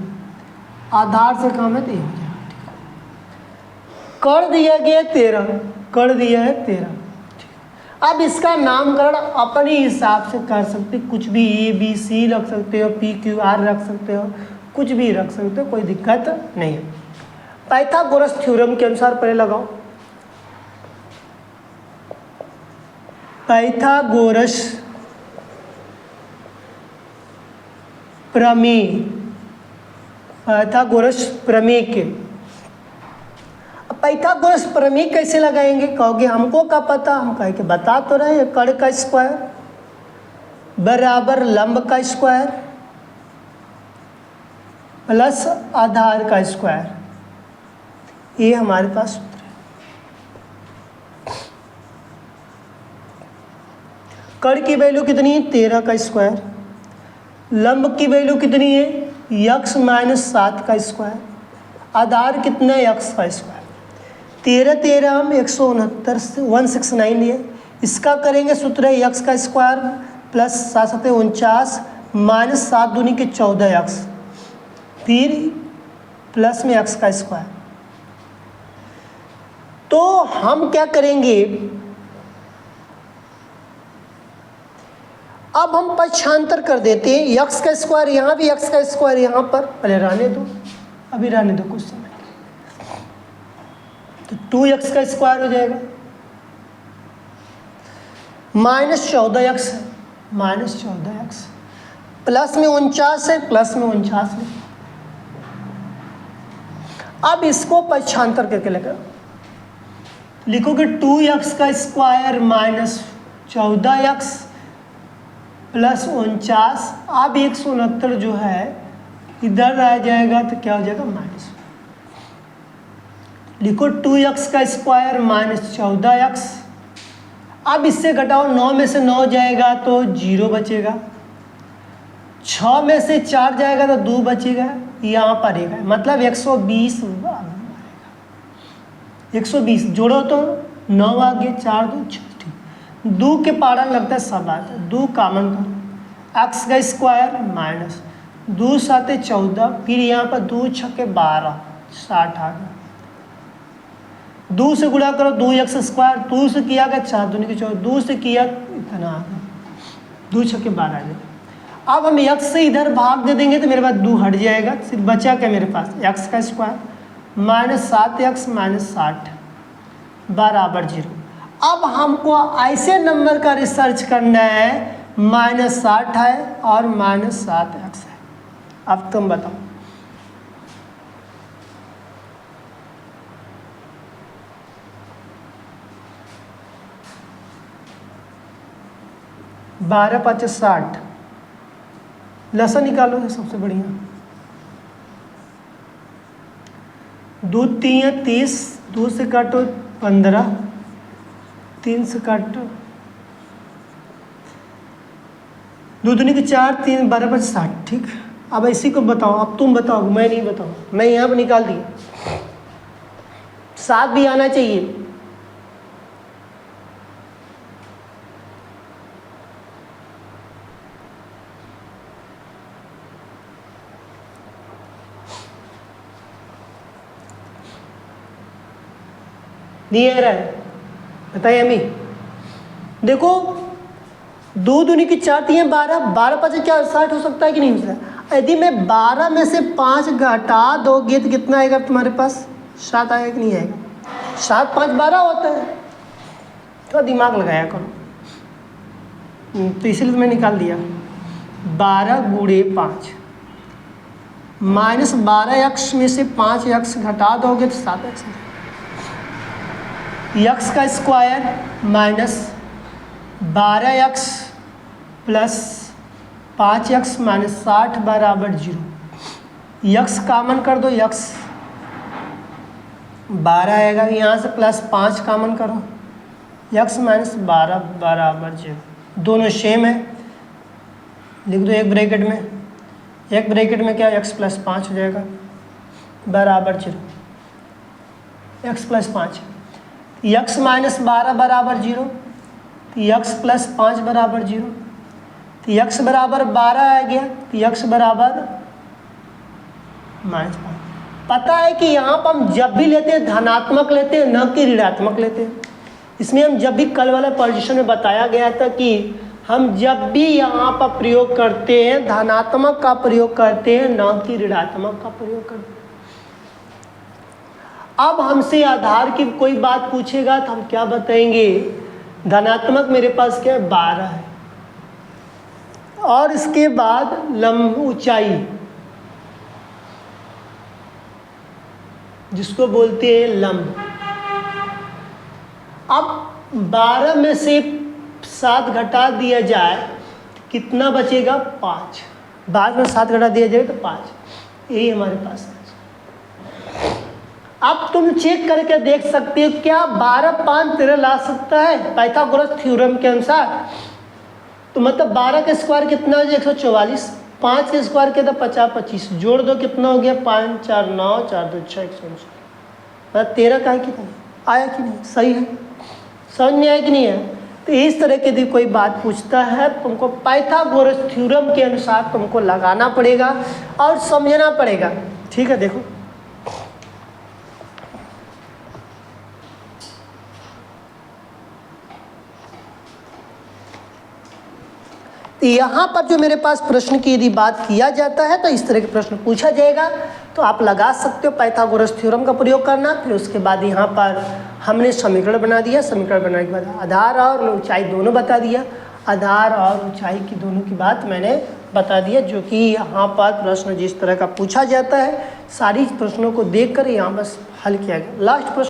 आधार से कम है तो ये हो जाएगा। कर्ण दिया गया 13, कर्ण दिया है 13। अब इसका नामकरण अपने हिसाब से कर सकते, कुछ भी ABC रख सकते हो, PQR रख सकते हो, कुछ भी रख सकते हो, कोई दिक्कत नहीं है। पाइथागोरस थ्योरम के अनुसार पहले लगाओ। पाइथागोरस प्रमेय, पाइथागोरस प्रमेय के, पाइथागोरस प्रमेय कैसे लगाएंगे कहोगे, हमको क्या पता, हम कह के बता तो रहे हैं। कर्ण का स्क्वायर बराबर लंब का स्क्वायर प्लस आधार का स्क्वायर, ये हमारे पास सूत्र है। कर्ण की वैल्यू कितनी है 13 का स्क्वायर, लंब की वैल्यू कितनी है यक्स माइनस 7 का स्क्वायर, आधार कितना है यक्स का स्क्वायर। 13 13 हम 169 से 169 है, इसका करेंगे सूत्र है यक्स का स्क्वायर प्लस 7 7 49 माइनस 7 दूनी के 14 यक्स, फिर प्लस में यक्स का स्क्वायर। तो हम क्या करेंगे, अब हम पक्षांतर कर देते हैं, यक्स का स्क्वायर यहाँ भी, यक्स का स्क्वायर यहाँ पर, पहले रहने दो, अभी रहने दो कुछ समय, तो 2x का स्क्वायर हो जाएगा, -14x है, -14x, प्लस में 49 है, प्लस में 49 है। अब इसको पक्षांतर करके लिखोगे 2x का स्क्वायर -14x प्लस 49, अब 169 जो है इधर आ जाएगा तो क्या हो जाएगा माइनस, लिखो 2x का स्क्वायर -14x, अब इससे घटाओ 9 में से 9 जाएगा तो 0 बचेगा, 6 में से 4 जाएगा तो 2 बचेगा, यहाँ पर रहेगा, मतलब 120 120 जोड़ो तो 9 आ गया, 4 2 6, ठीक, 2 के पारण लगता है सब आता है, 2 कामन करो, x का स्क्वायर माइनस 2 7 14, फिर यहाँ पर 2 6 12 60 आ गया, 2 से गुणा करो 2x स्क्वायर, 2 से किया गया 4 दूनी के 14, 2 से किया इतना आ गया, 2 6 12 आ गया। अब हम x से इधर भाग दे देंगे तो मेरे पास 2 हट जाएगा, सिर्फ बचा क्या मेरे पास x का स्क्वायर -7x -60 बराबर 0। अब हमको ऐसे नंबर का रिसर्च करना है -60 है और -7x है। अब तुम बताओ, बारह 5 60, लसन निकालो है सबसे बढ़िया, 2 3 30, 2 से काटो 15, 3 से काटो 2 दूनी के 4, 3 12 5 60, ठीक। अब इसी को बताओ, अब तुम बताओ, मैं नहीं बताऊँ, मैं यहाँ पर निकाल दिया, 7 भी आना चाहिए, नहीं आ रहा है, बताइए अम्मी। देखो 2 दूनी की 4 3 12, 12 5 क्या 60 हो सकता है कि नहीं हो सकता? यदि मैं 12 में से 5 घटा दोगे तो कितना आएगा तुम्हारे पास? 7 आएगा कि नहीं आएगा? 7 5 12 होता है, थोड़ा दिमाग लगाया करो। तो इसलिए तो मैं निकाल दिया 12 गुणे 5 -12x में से 5x घटा दोगे तो 7x, x का स्क्वायर -12x प्लस 5x -60 बराबर 0। x कामन कर दो, x 12 आएगा, यहाँ से प्लस 5 कामन करो, x -12 बराबर 0। दोनों सेम है, लिख दो एक ब्रैकेट में, एक ब्रैकेट में क्या x + 5 हो जाएगा बराबर 0, x + 5, x -12 बराबर 0, तो x + 5 बराबर 0, तो x बराबर 12 आ गया, तो x बराबर -5। पता है कि यहाँ पर हम जब भी लेते हैं धनात्मक लेते हैं, न कि ऋणात्मक लेते हैं। इसमें हम जब भी कल वाला पोजीशन में बताया गया था कि हम जब भी यहाँ पर प्रयोग करते हैं धनात्मक का प्रयोग करते हैं, न कि ऋणात्मक का प्रयोग करते हैं। अब हमसे आधार की कोई बात पूछेगा तो हम क्या बताएंगे? धनात्मक मेरे पास क्या है 12 है, और इसके बाद लंब ऊंचाई जिसको बोलते हैं लंब। अब 12 में से 7 घटा दिया जाए तो कितना बचेगा? 5। बाद में 7 घटा दिया जाए तो 5, यही हमारे पास है। अब तुम चेक करके देख सकते हो क्या 12 5 13 ला सकता है पाइथागोरस थ्योरम के अनुसार? तो मतलब 12 का स्क्वायर कितना हो जाए 144, 5 के स्क्वायर के तो 50 25, जोड़ दो कितना हो गया 5 4 9 4 2 6 149, 13 का है कितना आया कि नहीं? सही है, समझ में आया कि नहीं है? तो इस तरह की यदि कोई बात पूछता है तुमको पाइथागोरस थ्योरम के अनुसार तुमको लगाना पड़ेगा और समझना पड़ेगा। ठीक है, देखो तो यहाँ पर जो मेरे पास प्रश्न की यदि बात किया जाता है तो इस तरह के प्रश्न पूछा जाएगा, तो आप लगा सकते हो पाइथागोरस थ्योरम का प्रयोग करना। फिर उसके बाद यहाँ पर हमने समीकरण बना दिया, समीकरण बनाने के बाद आधार और ऊंचाई दोनों बता दिया, आधार और ऊंचाई की दोनों की बात मैंने बता दिया, जो कि यहाँ पर प्रश्न जिस तरह का पूछा जाता है सारी प्रश्नों को देखकर यहाँ बस हल किया गया। लास्ट प्रश्न